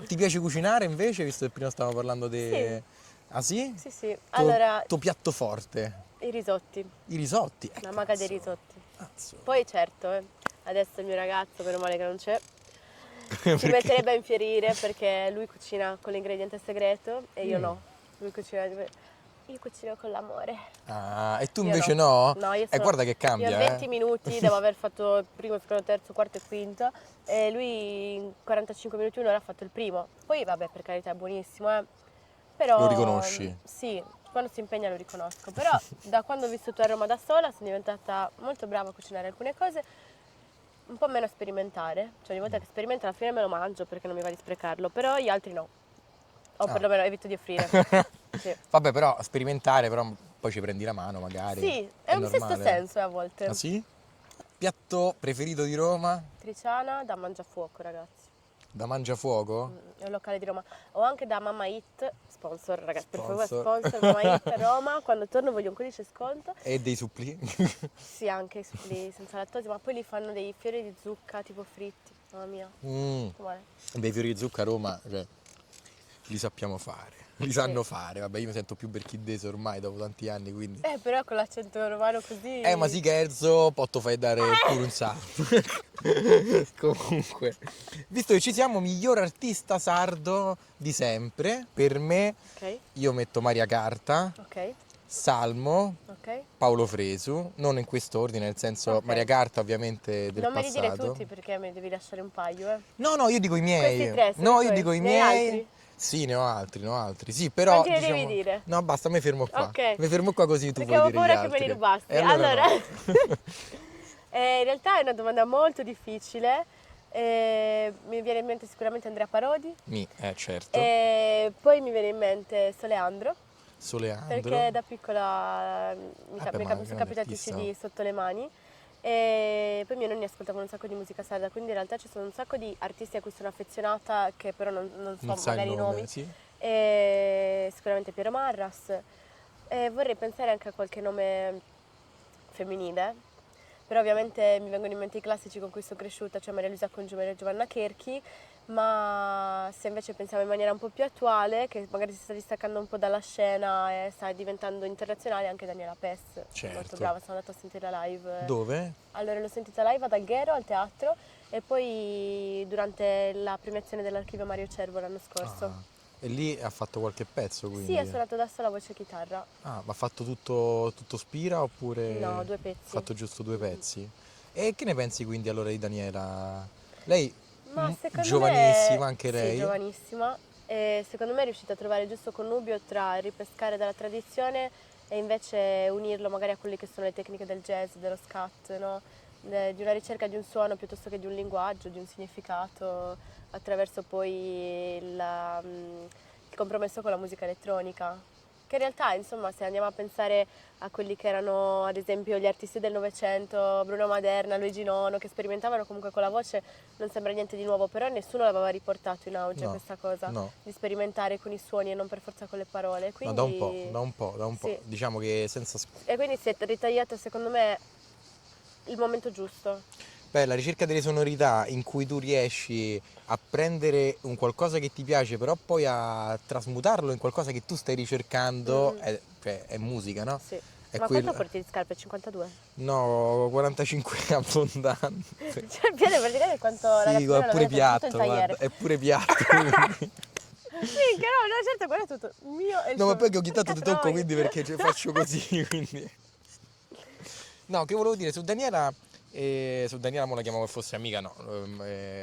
B: Ti piace cucinare invece, visto che prima stavamo parlando
A: Sì,
B: di... Ah sì?
A: sì, sì.
B: Tuo,
A: Allora,
B: tuo piatto forte?
A: i risotti,
B: I risotti?
A: la maga dei
B: Cazzo.
A: risotti.
B: Cazzo.
A: Poi certo, adesso il mio ragazzo, meno male che non c'è, si
B: Perché?
A: metterebbe a infierire perché lui cucina con l'ingrediente segreto e io
B: Mm.
A: no. Lui cucina, io cucino con l'amore.
B: Ah, e tu
A: Io
B: invece
A: no.
B: no?
A: No, io
B: E
A: sono.
B: guarda che
A: Io in
B: cambia,
A: 20 minuti devo aver fatto il primo, il secondo, il terzo, quarto e quinto. E lui in 45 minuti, un'ora ha fatto il primo. Poi vabbè, per carità è buonissimo, eh.
B: Lo
A: Però
B: riconosci?
A: sì, quando si impegna lo riconosco. Però da quando ho vissuto a Roma da sola sono diventata molto brava a cucinare alcune cose, un po' meno a sperimentare. Cioè ogni volta che sperimento alla fine me lo mangio perché non mi va di sprecarlo. Però gli altri no. O
B: Ah.
A: perlomeno evito di offrire. Sì.
B: Vabbè, però sperimentare, però poi ci prendi la mano magari.
A: Sì, è
B: È
A: un sesto
B: normale.
A: senso a volte.
B: Ah sì? Piatto preferito di Roma?
A: Triciana da Mangiafuoco, ragazzi.
B: Da Mangiafuoco?
A: È un locale di Roma. O anche da Mamma It, sponsor, ragazzi, per favore,
B: Sponsor.
A: sponsor Mamma It a Roma. Quando torno voglio un codice sconto.
B: E dei supplì?
A: Sì, anche i suppli senza lattosio, ma poi li fanno dei fiori di zucca tipo fritti. Mamma mia,
B: Mm.
A: buone.
B: Dei fiori di zucca a Roma, cioè, li sappiamo fare. Li
A: Sì.
B: sanno fare. Vabbè, io mi sento più berchiddese ormai dopo tanti anni, quindi...
A: Però con l'accento romano così.
B: Ma si scherzo, potto fai dare pure un salto. Comunque, visto che ci siamo, miglior artista sardo di sempre, per me,
A: Ok,
B: io metto Maria Carta,
A: ok,
B: Salmo,
A: ok.
B: Paolo Fresu, non in quest'ordine, nel senso
A: Ok.
B: Maria Carta ovviamente del
A: Non me li dire
B: passato.
A: tutti perché mi devi lasciare un paio, eh.
B: No, no, io dico i
A: Questi
B: miei.
A: tre sono
B: No,
A: i
B: io
A: tuoi.
B: dico i
A: Ne hai
B: miei.
A: altri?
B: Sì, ne ho altri. Sì, però
A: Quanti ne devi
B: diciamo...
A: dire?
B: No, basta, mi fermo qua.
A: Ok.
B: Mi fermo qua così tu
A: Perché
B: puoi
A: avevo
B: dire gli
A: paura che me li
B: altri.
A: rubassi.
B: E allora no.
A: In realtà è una domanda molto difficile. Mi viene in mente sicuramente Andrea Parodi.
B: Certo.
A: E poi mi viene in mente Soleandro.
B: Soleandro.
A: Perché da piccola
B: Vabbè,
A: mi
B: ma
A: sono
B: grande
A: capitati i
B: artista.
A: CD sotto le mani. E poi i miei nonni ascoltavano un sacco di musica sarda, quindi in realtà ci sono un sacco di artisti a cui sono affezionata che però non so
B: Non sai il
A: magari i
B: nome,
A: nomi.
B: sì?
A: E sicuramente Piero Marras. E vorrei pensare anche a qualche nome femminile, però ovviamente mi vengono in mente i classici con cui sono cresciuta, cioè Maria Luisa Congiumere e Giovanna Cherchi, ma se invece pensiamo in maniera un po' più attuale, che magari si sta distaccando un po' dalla scena e sta diventando internazionale, anche Daniela Pes,
B: Certo.
A: molto brava, sono andata a sentire la live.
B: Dove?
A: Allora l'ho sentita live ad Alghero, al teatro, e poi durante la premiazione dell'Archivio Mario Cervo l'anno scorso.
B: Ah, e lì ha fatto qualche pezzo, quindi?
A: Sì, ha suonato da sola voce e chitarra.
B: Ah, ma ha fatto tutto spira oppure
A: No,
B: ha
A: 2 pezzi.
B: fatto giusto 2 pezzi? E che ne pensi quindi allora di Daniela? Lei
A: Ma secondo
B: giovanissima
A: me,
B: anche
A: sì,
B: lei.
A: giovanissima. E secondo me è riuscita a trovare il giusto connubio tra ripescare dalla tradizione e invece unirlo magari a quelle che sono le tecniche del jazz, dello scat, no? Di una ricerca di un suono piuttosto che di un linguaggio, di un significato, attraverso poi il compromesso con la musica elettronica. Che in realtà, insomma, se andiamo a pensare a quelli che erano ad esempio gli artisti del Novecento, Bruno Maderna, Luigi Nono, che sperimentavano comunque con la voce, non sembra niente di nuovo, però nessuno l'aveva riportato in auge
B: No,
A: questa cosa,
B: no.
A: di sperimentare con i suoni e non per forza con le parole.
B: No, da un po',
A: Quindi,
B: da un po', da un po'.
A: sì.
B: Diciamo che senza...
A: E quindi si è ritagliato secondo me il momento giusto.
B: Beh, la ricerca delle sonorità in cui tu riesci a prendere un qualcosa che ti piace, però poi a trasmutarlo in qualcosa che tu stai ricercando,
A: Mm,
B: cioè, è musica, no?
A: sì.
B: È
A: Ma quanto
B: quello.
A: porti di scarpe? 52?
B: No, 45 abbondante.
A: Cioè il piede praticamente quanto
B: Sì,
A: ragazzino
B: è
A: lo
B: pure
A: vedo tutto il
B: piatto,
A: tagliere.
B: guarda, è pure piatto. Quindi.
A: Minchia, no, no, certo, quello è tutto mio e il
B: No, ma
A: suo.
B: poi che ogni tanto ti
A: Porca
B: tocco,
A: troia.
B: quindi perché faccio così, quindi. No, che volevo dire, su Daniela mo la chiamavo che fosse amica, no,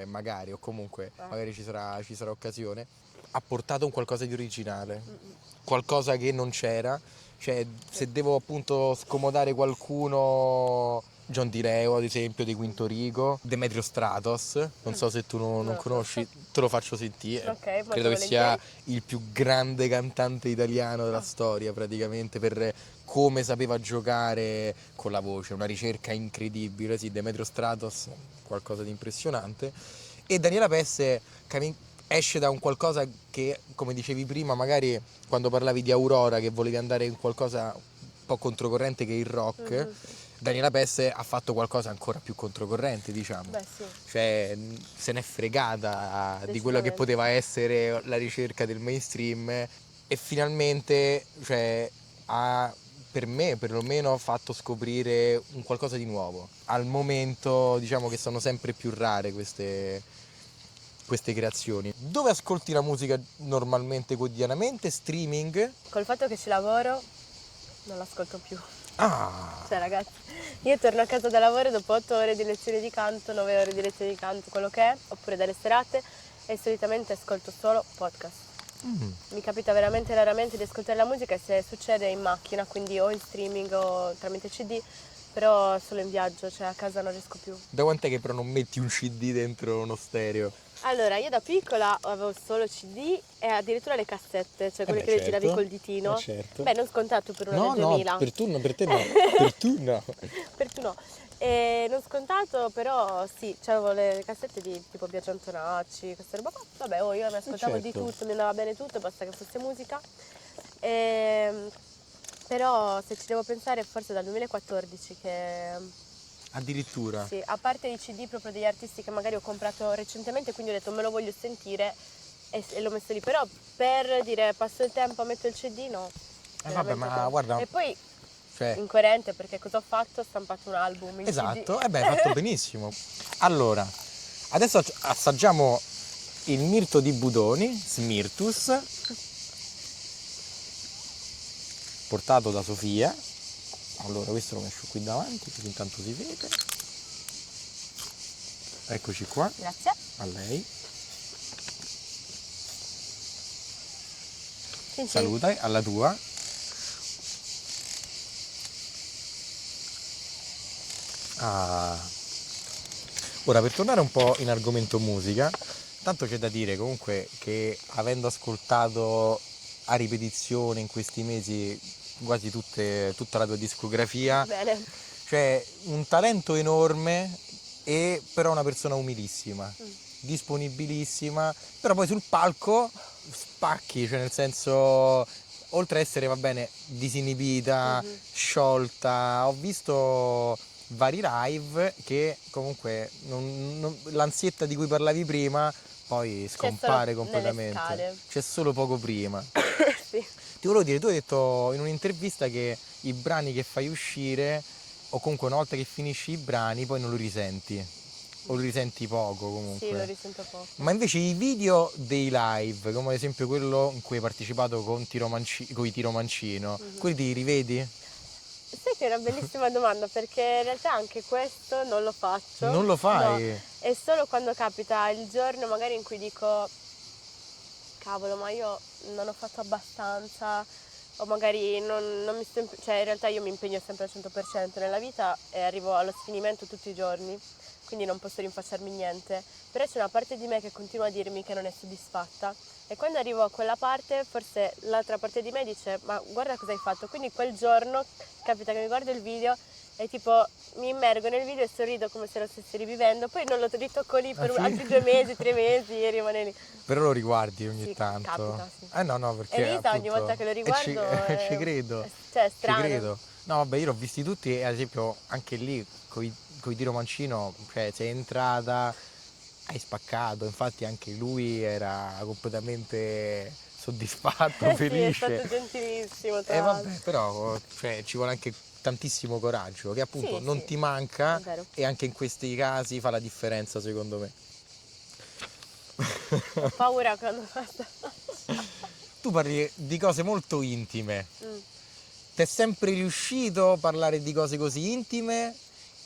B: magari, o comunque, magari ci sarà occasione, ha portato un qualcosa di originale, qualcosa che non c'era, cioè se devo appunto scomodare qualcuno, John Di Leo ad esempio, di Quinto Rigo, Demetrio Stratos, non so se tu non
A: Non lo
B: conosci,
A: conosco.
B: te lo faccio sentire,
A: Ok, molto
B: credo che sia
A: volentieri.
B: il più grande cantante italiano della storia praticamente per come sapeva giocare con la voce, una ricerca incredibile, sì, Demetrio Stratos, qualcosa di impressionante. E Daniela Pesse esce da un qualcosa che, come dicevi prima, magari quando parlavi di Aurora, che volevi andare in qualcosa un po' controcorrente che il rock, Daniela Pesse ha fatto qualcosa ancora più controcorrente, diciamo.
A: Beh, sì,
B: Cioè, se n'è fregata di quello che
A: decisamente.
B: poteva essere la ricerca del mainstream e finalmente, cioè, ha per me perlomeno fatto scoprire un qualcosa di nuovo. Al momento diciamo che sono sempre più rare queste creazioni. Dove ascolti la musica normalmente quotidianamente? Streaming?
A: Col fatto che ci lavoro, non l'ascolto più.
B: Ah,
A: Cioè, ragazzi, io torno a casa da lavoro dopo 8 ore di lezioni di canto, 9 ore di lezioni di canto, quello che è, oppure dalle serate, e solitamente ascolto solo podcast. Mi capita veramente raramente di ascoltare la musica e se succede in macchina, quindi o in streaming o tramite CD, però solo in viaggio, cioè a casa non riesco più.
B: da quant'è che però non metti un CD dentro uno stereo?
A: Allora, io da piccola avevo solo CD e addirittura le cassette, cioè quelle
B: beh,
A: che le giravi
B: certo,
A: col ditino.
B: certo.
A: Beh, non scontato per uno
B: No,
A: del
B: no,
A: 2000.
B: per te no, per tu no.
A: Per tu no. E non scontato, però sì, c'avevo le cassette di tipo Biagio Antonacci, queste roba qua. Vabbè, io mi ascoltavo di
B: Certo.
A: tutto, mi andava bene tutto, basta che fosse musica. E, però se ci devo pensare, forse dal 2014 che
B: Addirittura.
A: sì, a parte i CD proprio degli artisti che magari ho comprato recentemente, quindi ho detto me lo voglio sentire e l'ho messo lì, però per dire passo il tempo, metto il CD, no.
B: Vabbè,
A: Veramente
B: ma
A: no.
B: guarda,
A: E poi
B: cioè,
A: incoerente perché cosa ho fatto? Ho stampato un album in CD.
B: esatto, e beh, hai fatto benissimo. Allora, adesso assaggiamo il mirto di Budoni, Smirtus, portato da Sofia. Allora, questo lo metto qui davanti, così intanto si vede. Eccoci qua,
A: Grazie.
B: a lei.
A: Sì, sì.
B: Saluta, alla tua. Ah. Ora, per tornare un po' in argomento musica, tanto c'è da dire comunque che avendo ascoltato a ripetizione in questi mesi quasi tutta la tua discografia,
A: Bene.
B: cioè un talento enorme e però una persona umilissima, disponibilissima, però poi sul palco spacchi, cioè nel senso, oltre a essere, va bene, disinibita, sciolta, ho visto vari live che comunque l'ansietta di cui parlavi prima poi scompare
A: solo nelle
B: completamente,
A: scale.
B: c'è solo poco prima.
A: Sì.
B: Ti volevo dire, tu hai detto in un'intervista che i brani che fai uscire, o comunque una volta che finisci i brani, poi non li risenti, o li risenti poco
A: Sì, lo
B: comunque.
A: risento poco.
B: Ma invece i video dei live, come ad esempio quello in cui hai partecipato con i Tiro Mancino, quelli ti rivedi?
A: Sai che è una bellissima domanda perché in realtà anche questo non lo faccio.
B: Non lo
A: No,
B: fai?
A: è solo quando capita il giorno magari in cui dico cavolo, ma io non ho fatto abbastanza, o magari non mi sto cioè in realtà io mi impegno sempre al 100% nella vita e arrivo allo sfinimento tutti i giorni, quindi non posso rinfacciarmi niente, però c'è una parte di me che continua a dirmi che non è soddisfatta e quando arrivo a quella parte forse l'altra parte di me dice ma guarda cosa hai fatto, quindi quel giorno capita che mi guardo il video e tipo mi immergo nel video e sorrido come se lo stessi rivivendo, poi non lo ritocco lì per
B: Ah, sì?
A: altri 2 mesi, 3 mesi e rimane lì.
B: Però lo riguardi ogni
A: Sì,
B: tanto?
A: capita, sì.
B: No, perché
A: Elisa ogni
B: appunto...
A: volta che lo riguardo
B: ci credo,
A: cioè, è
B: ci
A: strano.
B: credo. No, vabbè, io l'ho visti tutti e ad esempio anche lì coi Tiro Mancino, cioè sei entrata, hai spaccato, infatti anche lui era completamente soddisfatto,
A: Sì, è
B: felice.
A: stato gentilissimo tra
B: E
A: l'altro.
B: vabbè, però cioè, ci vuole anche tantissimo coraggio, che appunto
A: Sì,
B: non
A: sì,
B: ti
A: è
B: manca
A: vero.
B: e anche in questi casi fa la differenza secondo me.
A: Ho paura quando basta.
B: Tu parli di cose molto intime.
A: Mm.
B: Ti è sempre riuscito a parlare di cose così intime?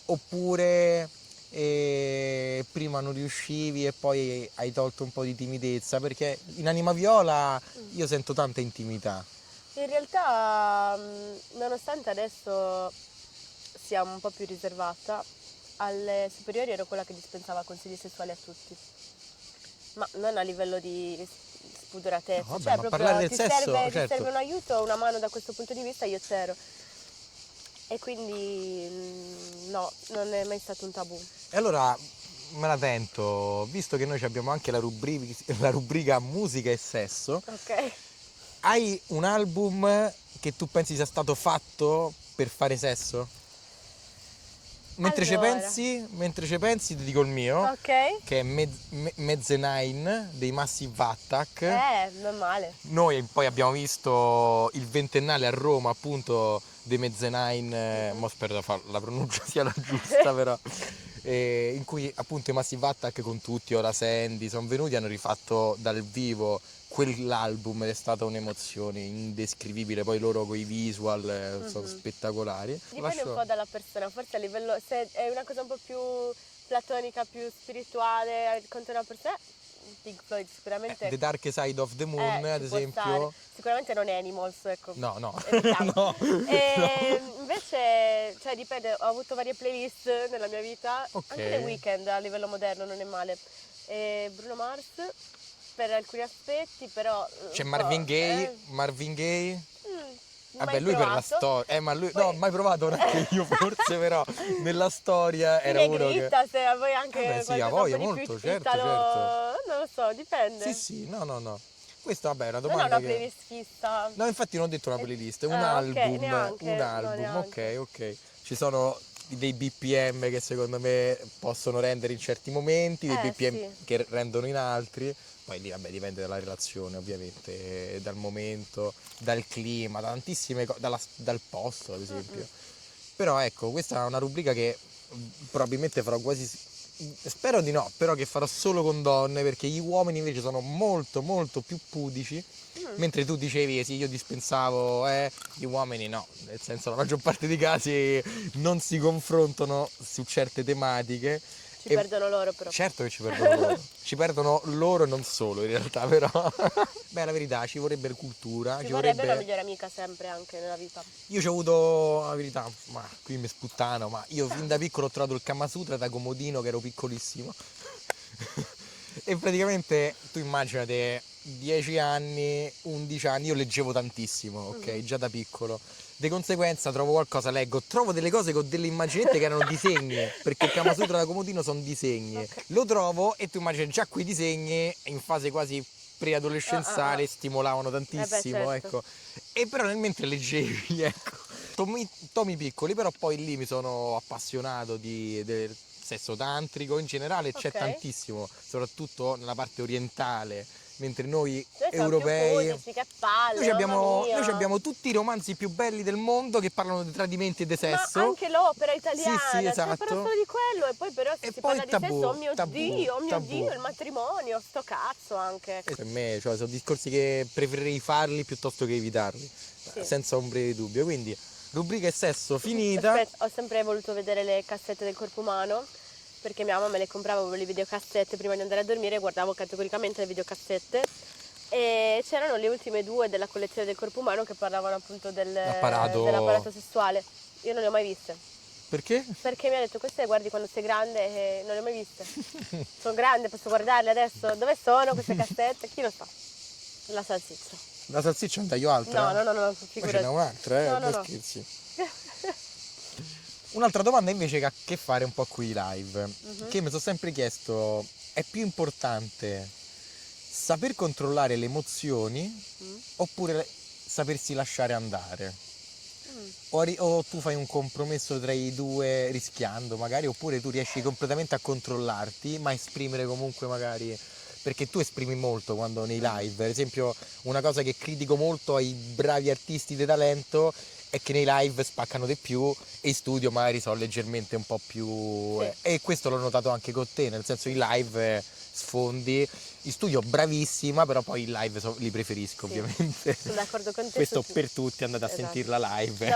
B: Oppure prima non riuscivi e poi hai tolto un po' di timidezza? Perché in Anima Viola io sento tanta intimità.
A: In realtà, nonostante adesso sia un po' più riservata, alle superiori ero quella che dispensava consigli sessuali a tutti. Ma non a livello di spudoratezza,
B: No, vabbè,
A: cioè
B: ma
A: proprio
B: parlare del sesso,
A: ti
B: certo.
A: serve un aiuto, una mano da questo punto di vista, io c'ero. E quindi no, non è mai stato un tabù.
B: E allora me la tento, visto che noi abbiamo anche la rubrica musica e sesso,
A: Ok?
B: hai un album che tu pensi sia stato fatto per fare sesso?
A: Allora,
B: Mentre ci pensi ti dico il mio,
A: ok?
B: che è Mezzenine dei Massive Attack.
A: Non male.
B: Noi poi abbiamo visto il ventennale a Roma, appunto, dei Mezzenine, mo spero la pronuncia sia la giusta, però, in cui appunto i Massive Attack con tutti, ora Sandy, sono venuti e hanno rifatto dal vivo quell'album ed è stata un'emozione indescrivibile, poi loro con i visual sono spettacolari.
A: Dipende un po' dalla persona, forse a livello, se è una cosa un po' più platonica, più spirituale, contro una persona, Pink Floyd sicuramente
B: The Dark Side of the Moon, ad
A: ci può stare.
B: esempio.
A: Sicuramente non è Animals, ecco.
B: No,
A: Evitiamo.
B: no,
A: E
B: no.
A: invece, cioè dipende, ho avuto varie playlist nella mia vita,
B: Ok.
A: anche The Weeknd a livello moderno non è male. E Bruno Mars per alcuni aspetti, però
B: C'è
A: un
B: Marvin
A: po',
B: Gaye. Vabbè,
A: mai
B: lui per la
A: provato.
B: storia. Ma lui.
A: Poi-
B: No, mai provato neanche io, forse, però nella storia
A: in
B: era uno che.
A: negrita, se vuoi anche
B: Vabbè, sì, ha
A: qualcosa un
B: voglia
A: po' di più
B: molto, certo,
A: italo,
B: certo.
A: non lo so, dipende.
B: Sì, no. Questa, vabbè, è una
A: Non ho
B: domanda
A: una
B: che.
A: playlist fissa.
B: No, infatti non ho detto una playlist, è un
A: Ok,
B: album. Un
A: neanche, no,
B: album,
A: neanche.
B: ok. Ci sono dei BPM che secondo me possono rendere in certi momenti, dei BPM
A: Sì.
B: che rendono in altri. Poi lì, vabbè, dipende dalla relazione, ovviamente, dal momento, dal clima, da tantissime cose, dal posto, ad esempio. Però ecco, questa è una rubrica che probabilmente farò quasi. Spero di no, però che farò solo con donne, perché gli uomini invece sono molto, molto più pudici. Mentre tu dicevi sì, io dispensavo, gli uomini no, nel senso la maggior parte dei casi non si confrontano su certe tematiche.
A: Ci perdono loro però.
B: Certo che ci perdono loro, ci perdono loro e non solo in realtà, però. Beh, la verità, ci vorrebbe cultura,
A: Ci
B: ci
A: vorrebbe una
B: vorrebbe.
A: migliore amica sempre anche nella vita.
B: Io ci ho avuto, la verità, ma qui mi sputtano, ma io fin da piccolo ho trovato il Kama Sutra da comodino che ero piccolissimo. E praticamente tu immaginate 10 anni, 11 anni, io leggevo tantissimo, ok, già da piccolo. Di conseguenza trovo qualcosa, leggo, trovo delle cose con delle immaginette che erano disegni, perché il Kama Sutra da comodino sono disegni.
A: Ok.
B: Lo trovo e tu immagini già quei disegni in fase quasi preadolescenziale stimolavano tantissimo,
A: certo.
B: ecco. E però nel mentre leggevi, ecco, tomi piccoli, però poi lì mi sono appassionato del sesso tantrico in generale, c'è
A: Ok.
B: tantissimo, soprattutto nella parte orientale, mentre noi
A: Noi siamo
B: europei.
A: più pudici, che palle, mamma mia.
B: Noi abbiamo tutti i romanzi più belli del mondo che parlano di tradimenti e di
A: Ma
B: sesso.
A: anche l'opera italiana,
B: Sì,
A: cioè
B: esatto.
A: parla solo di quello e poi però se
B: E
A: si
B: poi
A: parla di
B: tabù,
A: sesso, oh mio
B: tabù.
A: Dio, il matrimonio, sto cazzo anche.
B: Per me, cioè, sono discorsi che preferirei farli piuttosto che evitarli,
A: Sì.
B: senza ombra di dubbio. Quindi, rubrica e sesso finita.
A: Aspetta, ho sempre voluto vedere le cassette del corpo umano perché mia mamma me le comprava le videocassette prima di andare a dormire, guardavo categoricamente le videocassette. E c'erano le ultime 2 della collezione del corpo umano che parlavano appunto
B: L'apparato.
A: dell'apparato sessuale. Io non le ho mai viste.
B: Perché?
A: Perché mi ha detto queste le guardi quando sei grande e non le ho mai viste. Sono grande, posso guardarle adesso? Dove sono queste cassette? Chi lo sa? La salsiccia.
B: La salsiccia un taglio altra?
A: No,
B: Ma
A: figurati.
B: ce n'è un'altra,
A: No,
B: due
A: no.
B: scherzi. Un'altra domanda invece che ha a che fare un po' con i live, che mi sono sempre chiesto, è più importante saper controllare le emozioni oppure sapersi lasciare andare? O tu fai un compromesso tra i due rischiando magari, oppure tu riesci completamente a controllarti ma esprimere comunque magari, perché tu esprimi molto quando nei live, ad esempio una cosa che critico molto ai bravi artisti di talento è che nei live spaccano di più e in studio magari sono leggermente un po' più...
A: Sì.
B: E questo l'ho notato anche con te, nel senso in live sfondi, in studio bravissima, però poi in live li preferisco
A: Sì.
B: ovviamente.
A: Sono d'accordo con te.
B: Questo
A: su-
B: per tutti, andate a
A: Esatto.
B: sentirla live.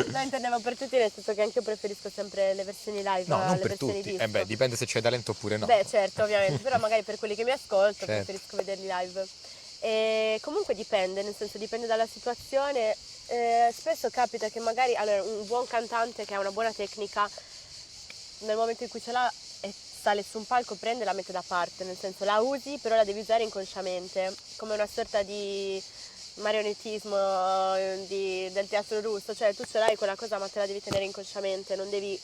A: No, intendevo per tutti, nel senso che anche io preferisco sempre le versioni live
B: No, non
A: alle
B: per
A: versioni
B: tutti.
A: disco.
B: Dipende se c'è talento oppure no.
A: Beh, certo, ovviamente, però magari per quelli che mi ascolto
B: Certo.
A: preferisco vederli live. E comunque dipende, nel senso dipende dalla situazione. Spesso capita che magari allora, un buon cantante che ha una buona tecnica, nel momento in cui ce l'ha e sale su un palco, prende e la mette da parte, nel senso la usi, però la devi usare inconsciamente, come una sorta di marionettismo del teatro russo, cioè tu ce l'hai quella cosa ma te la devi tenere inconsciamente, non devi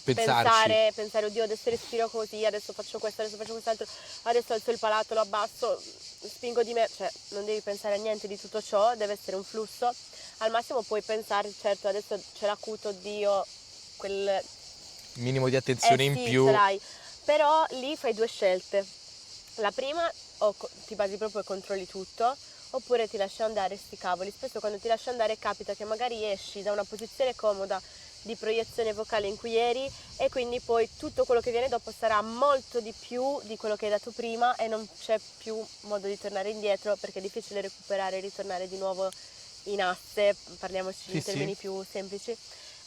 B: Pensarci.
A: pensare, oddio adesso respiro così, adesso faccio questo, adesso faccio quest'altro, adesso alzo il palato, lo abbasso, spingo di me, cioè non devi pensare a niente di tutto ciò, deve essere un flusso. Al massimo puoi pensare, certo adesso c'è l'acuto, oddio, quel...
B: Minimo di attenzione in
A: sì,
B: più.
A: ce l'hai, però lì fai 2 scelte. La prima, ti basi proprio e controlli tutto, oppure ti lasci andare, sti cavoli. Spesso quando ti lasci andare capita che magari esci da una posizione comoda di proiezione vocale in cui eri e quindi poi tutto quello che viene dopo sarà molto di più di quello che hai dato prima e non c'è più modo di tornare indietro perché è difficile recuperare e ritornare di nuovo in asse, parliamoci in termini più semplici.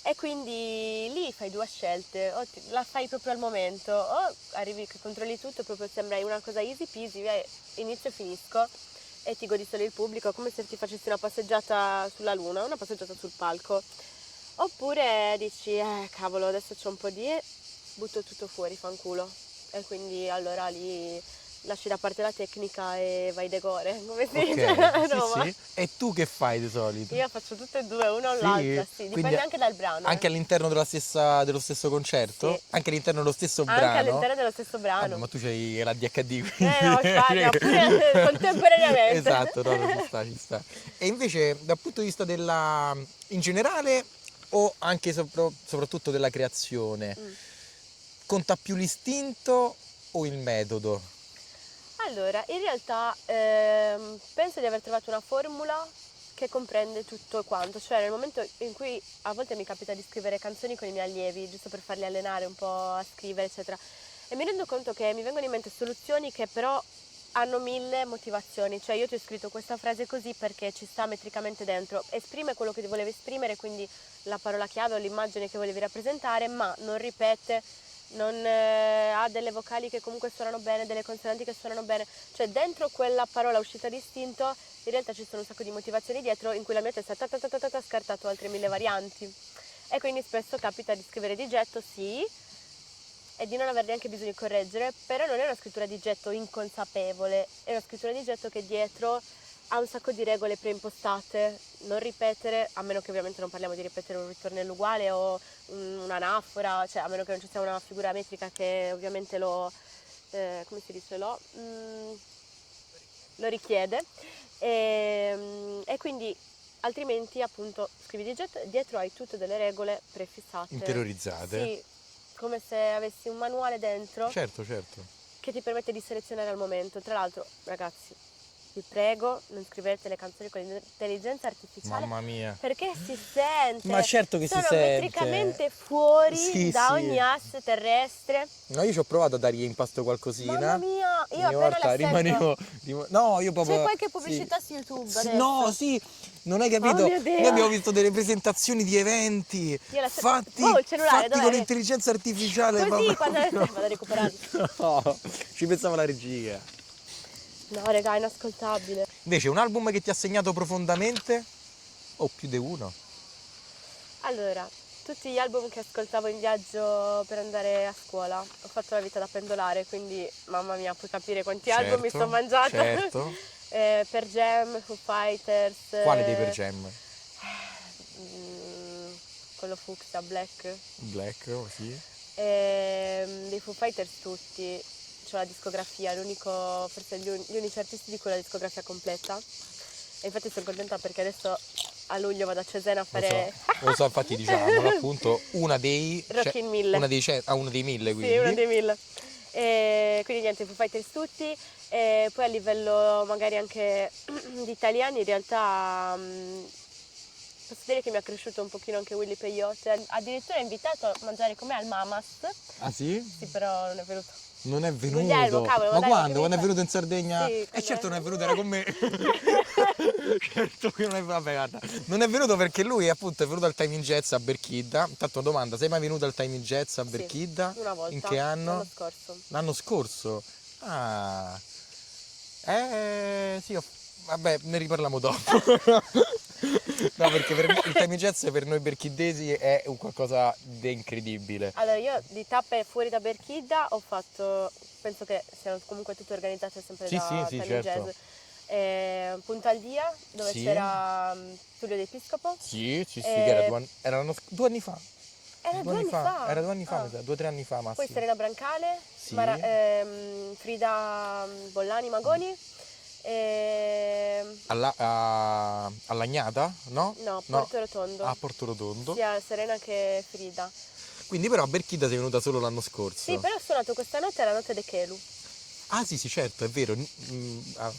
A: E quindi lì fai 2 scelte, o la fai proprio al momento, o arrivi che controlli tutto, proprio sembra una cosa easy peasy, inizio e finisco e ti godi solo il pubblico, come se ti facessi una passeggiata sulla luna, una passeggiata sul palco. Oppure dici, cavolo, adesso c'ho un po' di... butto tutto fuori, fanculo. E quindi allora lì lasci da parte la tecnica e vai de gore, come si dice a Roma.
B: Sì. E tu che fai di solito?
A: Io faccio tutte e 2, una o
B: Sì?
A: l'altra, sì, dipende
B: Quindi
A: anche dal brano.
B: Anche all'interno dello stesso concerto?
A: Sì.
B: Anche all'interno dello stesso
A: Anche
B: brano?
A: all'interno dello stesso brano.
B: Vabbè, ma tu c'hai l'ADHD, quindi...
A: No, infatti, ma pure contemporaneamente.
B: Esatto, no, ci sta. E invece dal punto di vista della... in generale o anche soprattutto della creazione, conta più l'istinto o il metodo?
A: Allora, in realtà penso di aver trovato una formula che comprende tutto quanto, cioè nel momento in cui a volte mi capita di scrivere canzoni con i miei allievi, giusto per farli allenare un po' a scrivere, eccetera, e mi rendo conto che mi vengono in mente soluzioni che però hanno 1000 motivazioni, cioè io ti ho scritto questa frase così perché ci sta metricamente dentro, esprime quello che ti volevi esprimere, quindi la parola chiave o l'immagine che volevi rappresentare, ma non ripete, non ha delle vocali che comunque suonano bene, delle consonanti che suonano bene, cioè dentro quella parola uscita d'istinto in realtà ci sono un sacco di motivazioni dietro in cui la mia testa ha scartato altre 1000 varianti e quindi spesso capita di scrivere di getto, sì, e di non aver neanche bisogno di correggere, però non è una scrittura di getto inconsapevole, è una scrittura di getto che dietro ha un sacco di regole preimpostate, non ripetere, a meno che ovviamente non parliamo di ripetere un ritornello uguale o un'anafora, cioè a meno che non ci sia una figura metrica che ovviamente come si dice, lo richiede e quindi altrimenti appunto scrivi di getto e dietro hai tutte delle regole prefissate.
B: Interiorizzate?
A: Sì, come se avessi un manuale dentro
B: Certo.
A: che ti permette di selezionare al momento. Tra l'altro, ragazzi, vi prego, non scrivete le canzoni con l'intelligenza artificiale.
B: Mamma mia.
A: Perché si sente.
B: Ma certo che si
A: sono
B: sente.
A: metricamente fuori
B: Sì,
A: da
B: sì.
A: ogni asse terrestre.
B: No, io ci ho provato a dargli in pasto qualcosina.
A: Mamma mia, io
B: Ogni
A: appena
B: volta
A: la sento.
B: No, io proprio...
A: C'è qualche pubblicità su YouTube adesso?
B: No, sì, non hai capito.
A: Oh mio Dio.
B: Noi abbiamo visto delle presentazioni di eventi
A: Io la
B: fatti,
A: Oh, il cellulare,
B: fatti
A: dov'è?
B: con l'intelligenza artificiale.
A: Così,
B: proprio.
A: quando vado a recuperare.
B: No, ci pensava la regia.
A: No, raga, è inascoltabile.
B: Invece un album che ti ha segnato profondamente? O più di uno?
A: Allora, tutti gli album che ascoltavo in viaggio per andare a scuola. Ho fatto la vita da pendolare, quindi mamma mia, puoi capire quanti album mi sono mangiata.
B: Certo.
A: Per Jam, Foo Fighters.
B: Quale dei Per Jam?
A: Quello fucsia, Black.
B: Black, oh, sì.
A: Dei Foo Fighters tutti. C'ho la discografia, forse gli unici artisti di cui ho la discografia completa. E infatti sono contenta perché adesso a luglio vado a Cesena a fare...
B: Lo so, infatti diciamolo appunto, una dei...
A: Rock in 1000.
B: Uno dei 1000 quindi.
A: Sì, uno dei 1000. Quindi niente, Foo Fighters tutti. E poi a livello magari anche di italiani, in realtà posso dire che mi è cresciuto un pochino anche Willy Peyote. Addirittura è invitato a mangiare con me al Mamas.
B: Ah sì?
A: Sì, però non è venuto.
B: Non è venuto.
A: Guglielmo, cavolo,
B: ma
A: dai,
B: quando?
A: che
B: Quando è
A: mi
B: venuto in Sardegna?
A: Sì,
B: Certo non è venuto, era con me. Certo che non è venuto. Vabbè, guarda. Non è venuto perché lui appunto è venuto al Time in Jazz a Berchidda. Intanto domanda, sei mai venuto al Time in Jazz a Berchidda?
A: Sì, una volta.
B: In che anno?
A: L'anno scorso.
B: L'anno scorso? Ah. Sì, vabbè, ne riparliamo dopo. No, perché il Time in Jazz per noi berchiddesi è un qualcosa di incredibile.
A: Allora, io di tappe fuori da Berchidda ho fatto, penso che siano comunque tutte organizzate sempre
B: Sì,
A: da
B: sì,
A: Time in
B: certo.
A: Jazz. Punta al Dia, dove
B: Sì.
A: c'era Tullio D'Episcopo.
B: Sì, che era 2 anni fa.
A: Era 2 anni fa.
B: Era 2 anni fa,
A: Ah.
B: mi sa, 2 o 3 anni fa massimo.
A: Poi Serena Brancale,
B: Sì.
A: Frida Bollani Magoni.
B: All'Agnata? No?
A: No, Porto Rotondo.
B: A Porto Rotondo.
A: Sia Serena che Frida.
B: Quindi però a Berchidda sei venuta solo l'anno scorso.
A: Sì, però ho suonato questa notte, è la notte de Chelu.
B: Ah sì, certo, è vero.
A: Così,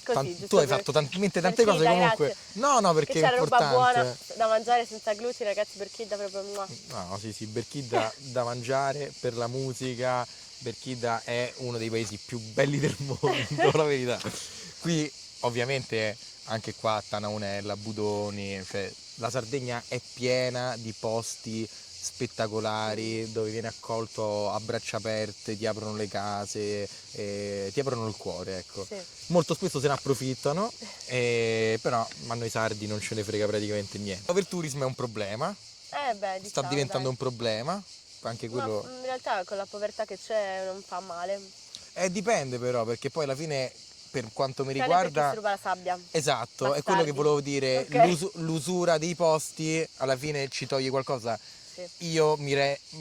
B: Tu hai
A: giusto
B: fatto talmente tante
A: per
B: cose
A: Chida,
B: comunque.
A: grazie.
B: No,
A: Che
B: perché è
A: c'era roba
B: importante.
A: buona da mangiare senza glutine, ragazzi, Berchidda proprio mua.
B: No, sì, Berchidda da mangiare per la musica. Berchidda è uno dei paesi più belli del mondo, la verità. Qui ovviamente anche qua Tanaonella, Budoni, cioè la Sardegna è piena di posti spettacolari dove vieni accolto a braccia aperte, ti aprono le case, ti aprono il cuore, ecco.
A: Sì.
B: Molto spesso se ne approfittano, però a noi sardi non ce ne frega praticamente niente. L'overtourism è un problema,
A: Beh,
B: sta
A: diciamo,
B: diventando
A: dai.
B: un problema, anche quello...
A: Ma in realtà con la povertà che c'è non fa male.
B: Dipende però, perché poi alla fine, per quanto mi
A: Tranne per chi
B: riguarda...
A: si ruba la sabbia.
B: Esatto, è
A: Bastardi.
B: quello che volevo dire,
A: Ok.
B: l'usura dei posti alla fine ci toglie qualcosa.
A: Sì.
B: Io mi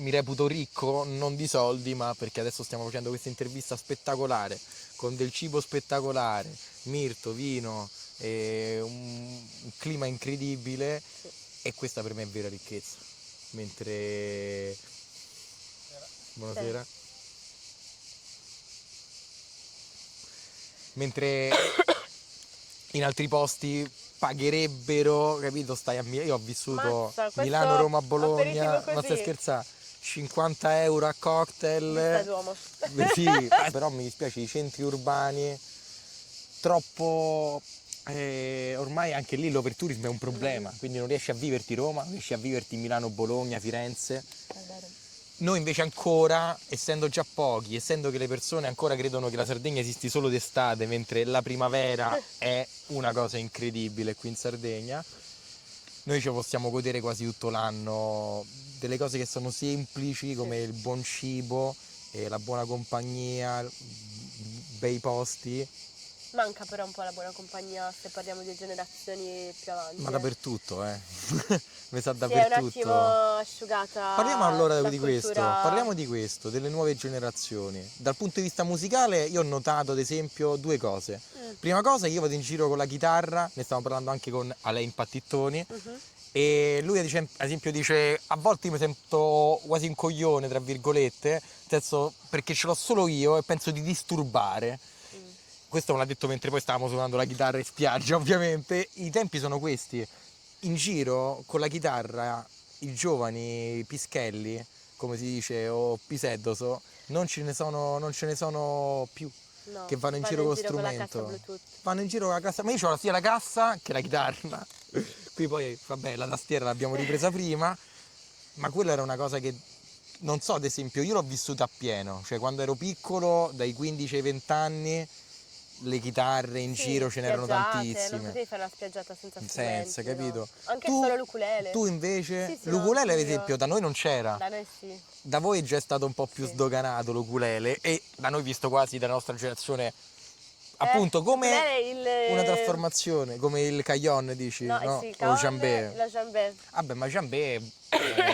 B: reputo ricco, non di soldi, ma perché adesso stiamo facendo questa intervista spettacolare, con del cibo spettacolare, mirto, vino, un clima incredibile,
A: Sì.
B: e questa per me è vera ricchezza. Mentre... Buonasera. Mentre in altri posti pagherebbero, capito? Io ho vissuto
A: Mazza, questo
B: Milano, Roma, Bologna,
A: aperitivo
B: ma stai
A: così.
B: scherzando? 50 euro a cocktail.
A: Vista d'uomo.
B: Sì, però mi dispiace i centri urbani troppo, ormai anche lì l'overtourism è un problema, quindi non riesci a viverti Roma, non riesci a viverti Milano, Bologna, Firenze.
A: È vero.
B: Noi invece ancora, essendo già pochi, essendo che le persone ancora credono che la Sardegna esisti solo d'estate, mentre la primavera è una cosa incredibile qui in Sardegna, noi ci possiamo godere quasi tutto l'anno delle cose che sono semplici, come il buon cibo, la buona compagnia, bei posti.
A: Manca però un po' la buona compagnia se parliamo di generazioni più avanti.
B: Ma dappertutto, mi sa
A: Si è un
B: dappertutto.
A: attimo asciugata.
B: Parliamo allora
A: la
B: di questo,
A: cultura.
B: parliamo di questo, delle nuove generazioni. Dal punto di vista musicale io ho notato ad esempio 2 cose. Prima cosa, io vado in giro con la chitarra, ne stiamo parlando anche con Alain Pattittoni, e lui ad esempio dice a volte io mi sento quasi un coglione, tra virgolette, nel senso perché ce l'ho solo io e penso di disturbare. Questo me l'ha detto mentre poi stavamo suonando la chitarra in spiaggia, ovviamente. I tempi sono questi. In giro con la chitarra i giovani pischelli, come si dice, o piseddoso, non ce ne sono più.
A: No,
B: Che vanno in giro con lo
A: con la cassa
B: strumento.
A: Bluetooth.
B: Vanno in giro con la cassa, ma io ho sia la cassa che la chitarra. Qui poi, vabbè, la tastiera l'abbiamo ripresa prima, ma quella era una cosa che, non so, ad esempio, io l'ho vissuta appieno, cioè quando ero piccolo, dai 15 ai 20 anni, le chitarre in
A: Sì,
B: giro ce n'erano
A: spiaggiate, non
B: tantissime.
A: potevi fare una spiaggiata senza
B: Senza,
A: strumenti,
B: capito?
A: no. Anche
B: Tu-
A: solo l'ukulele.
B: Tu invece,
A: Sì, sì, no,
B: l'ukulele ad
A: anch'io.
B: esempio da noi non c'era.
A: Da noi sì.
B: Da voi già è stato un po' più
A: Sì.
B: sdoganato l'ukulele e da noi visto quasi dalla nostra generazione appunto come
A: l'ukulele
B: una trasformazione, come il cajon dici,
A: No,
B: no?
A: sì, il
B: O lo
A: cajon
B: jambé.
A: e la jambé.
B: Vabbè, ma jambé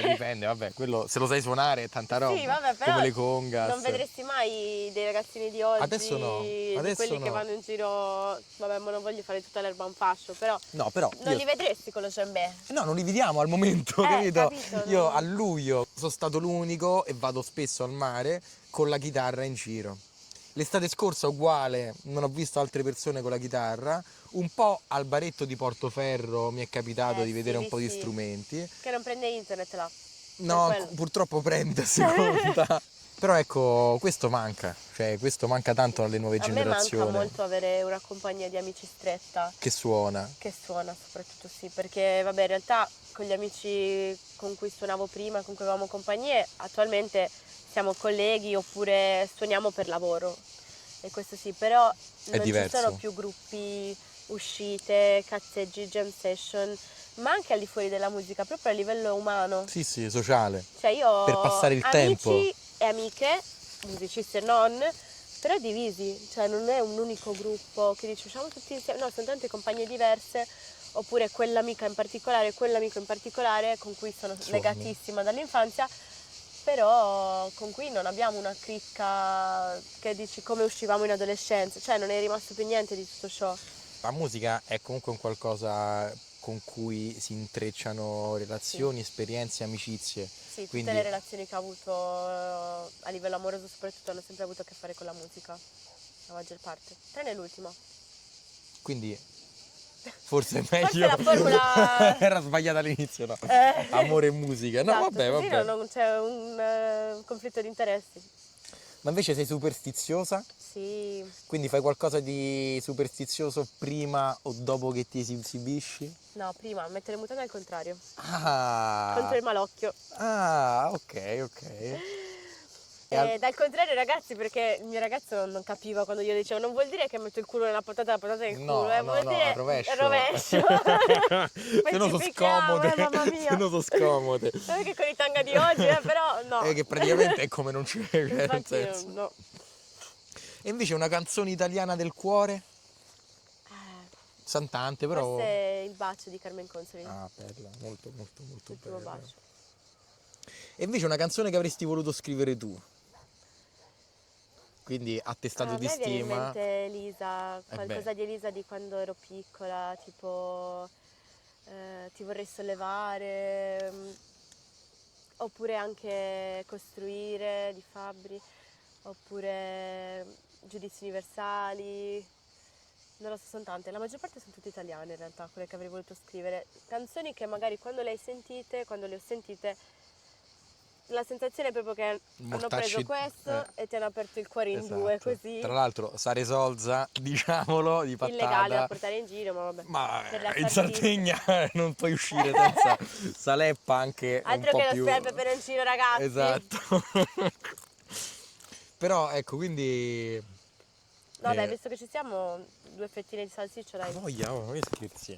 B: dipende, vabbè, quello se lo sai suonare è tanta roba,
A: Sì, vabbè, però
B: come le congas.
A: non vedresti mai dei ragazzini di oggi,
B: Adesso no,
A: di
B: adesso
A: quelli che
B: no.
A: vanno in giro, vabbè, ma non voglio fare tutta l'erba un fascio, però
B: No, però
A: non
B: io
A: li vedresti con lo djembè.
B: no, non li vediamo al momento, capito?
A: Capito,
B: Io
A: non-
B: a luglio sono stato l'unico e vado spesso al mare con la chitarra in giro. L'estate scorsa uguale, non ho visto altre persone con la chitarra. Un po' al baretto di Portoferro mi è capitato di
A: sì,
B: vedere un
A: lì
B: po' di
A: sì.
B: strumenti.
A: Che non prende internet là.
B: No,
A: quello.
B: purtroppo prende a seconda. Però ecco, questo manca, cioè questo manca tanto alle nuove
A: A me manca
B: generazioni.
A: molto avere una compagnia di amici stretta
B: Che suona.
A: che suona soprattutto sì, perché vabbè in realtà con gli amici con cui suonavo prima, con cui avevamo compagnie, attualmente siamo colleghi oppure suoniamo per lavoro e questo sì, però non ci
B: diverso.
A: sono più gruppi, uscite, cazzeggi, jam session, ma anche al di fuori della musica, proprio a livello umano.
B: Sì, sì, sociale.
A: Cioè io ho
B: Per passare il
A: amici
B: tempo.
A: e amiche, musicisti e non, però divisi, cioè non è un unico gruppo che dice usciamo tutti insieme, no, sono tante compagnie diverse, oppure quell'amica in particolare, quell'amico in particolare con cui sono
B: Suoni.
A: legatissima dall'infanzia, però con cui non abbiamo una cricca che dici come uscivamo in adolescenza, cioè non è rimasto più niente di tutto ciò.
B: La musica è comunque un qualcosa con cui si intrecciano relazioni, esperienze, amicizie.
A: Sì, tutte
B: Quindi
A: le relazioni che ho avuto a livello amoroso soprattutto hanno sempre avuto a che fare con la musica, la maggior parte, tranne l'ultima.
B: Quindi forse è
A: Forse
B: meglio.
A: la formula...
B: Era sbagliata all'inizio, no?
A: Eh.
B: Amore e musica. No,
A: Esatto,
B: vabbè,
A: così
B: vabbè.
A: non c'è un conflitto di interessi.
B: Ma invece sei superstiziosa?
A: Sì,
B: Quindi fai qualcosa di superstizioso prima o dopo che ti esibisci?
A: no, prima mettere le mutande al contrario, contro
B: Ah,
A: il malocchio.
B: ok, ok.
A: Dal contrario ragazzi, perché il mio ragazzo non capiva quando io dicevo non vuol dire che metto il culo nella patata e la patata nel culo,
B: No,
A: vuol
B: no,
A: dire
B: al rovescio.
A: rovescio.
B: Se no sono
A: Specifichiamo,
B: scomode.
A: mamma mia.
B: Se no sono scomode.
A: Non è che con i tanga di oggi, però no.
B: Che praticamente è come non c'è, cioè, nel
A: Infatti
B: senso.
A: no.
B: E invece una canzone italiana del cuore?
A: Eh,
B: Santante, però.
A: Forse è il bacio di Carmen Consoli,
B: Ah, bella, molto, molto, molto
A: l'ultimo
B: bella.
A: bacio.
B: E invece una canzone che avresti voluto scrivere tu? Quindi attestato
A: A
B: di
A: me viene in
B: stima.
A: mente Elisa, qualcosa
B: beh.
A: di Elisa di quando ero piccola, tipo ti vorrei sollevare, oppure anche costruire di Fabbri, oppure giudizi universali, non lo so, sono tante, la maggior parte sono tutte italiane in realtà, quelle che avrei voluto scrivere, canzoni che magari quando le ho sentite, la sensazione è proprio che hanno
B: Mortacci-
A: preso questo e ti hanno aperto il cuore in
B: esatto.
A: due, così.
B: Tra l'altro, Sare Solza, diciamolo, di
A: Illegale da
B: patata.
A: portare in giro, ma vabbè.
B: Ma
A: Per la
B: in
A: salsiccia.
B: Sardegna non puoi uscire senza saleppa anche un
A: Altro
B: po'
A: che lo
B: più.
A: spray e peperoncino, ragazzi.
B: Esatto. Però ecco, quindi.
A: No, dai, visto che ci siamo, 2 fettine di salsiccia, dai.
B: Voglia, oh, che scherzi.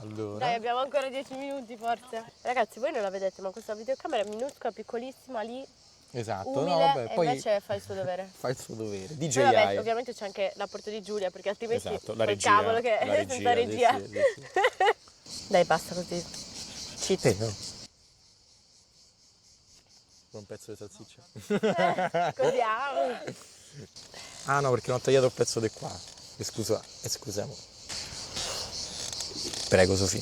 B: Allora.
A: Dai, abbiamo ancora 10 minuti forse. Ragazzi, voi non la vedete, ma questa videocamera è minuscola, piccolissima, lì,
B: Esatto,
A: umile,
B: no, vabbè,
A: e
B: poi
A: invece fa il suo dovere.
B: fa il suo dovere.
A: Poi vabbè,
B: DJI.
A: ovviamente c'è anche l'apporto di Giulia, perché altrimenti
B: Esatto, la
A: col
B: regia,
A: cavolo che
B: la
A: senza
B: regia,
A: regia.
B: sì, sì,
A: Dai, basta così. Cheat.
B: no? Un pezzo di salsiccia.
A: Così,
B: Ah no, perché non ho tagliato il pezzo di qua. Scusiamo. Prego, Sofì.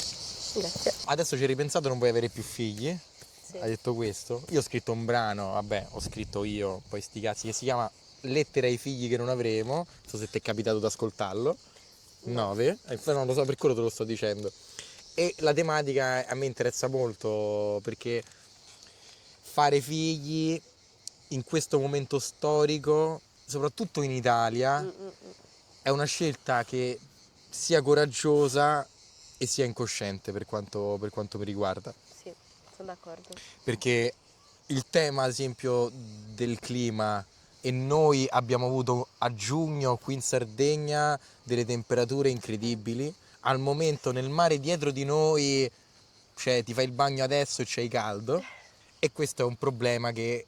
A: Grazie.
B: Adesso ci hai ripensato, non vuoi avere più figli?
A: Sì.
B: Hai detto questo? Io ho scritto un brano, vabbè, ho scritto io, poi sti cazzi, che si chiama Lettere ai figli che non avremo. Non so se ti è capitato di ascoltarlo. 9. Non lo so, per quello te lo sto dicendo. E la tematica a me interessa molto perché fare figli in questo momento storico, soprattutto in Italia, è una scelta che sia coraggiosa e sia incosciente per quanto mi riguarda.
A: Sì, sono d'accordo.
B: Perché il tema, ad esempio, del clima, e noi abbiamo avuto a giugno qui in Sardegna delle temperature incredibili. Al momento nel mare dietro di noi, cioè, ti fai il bagno adesso e c'hai caldo, e questo è un problema che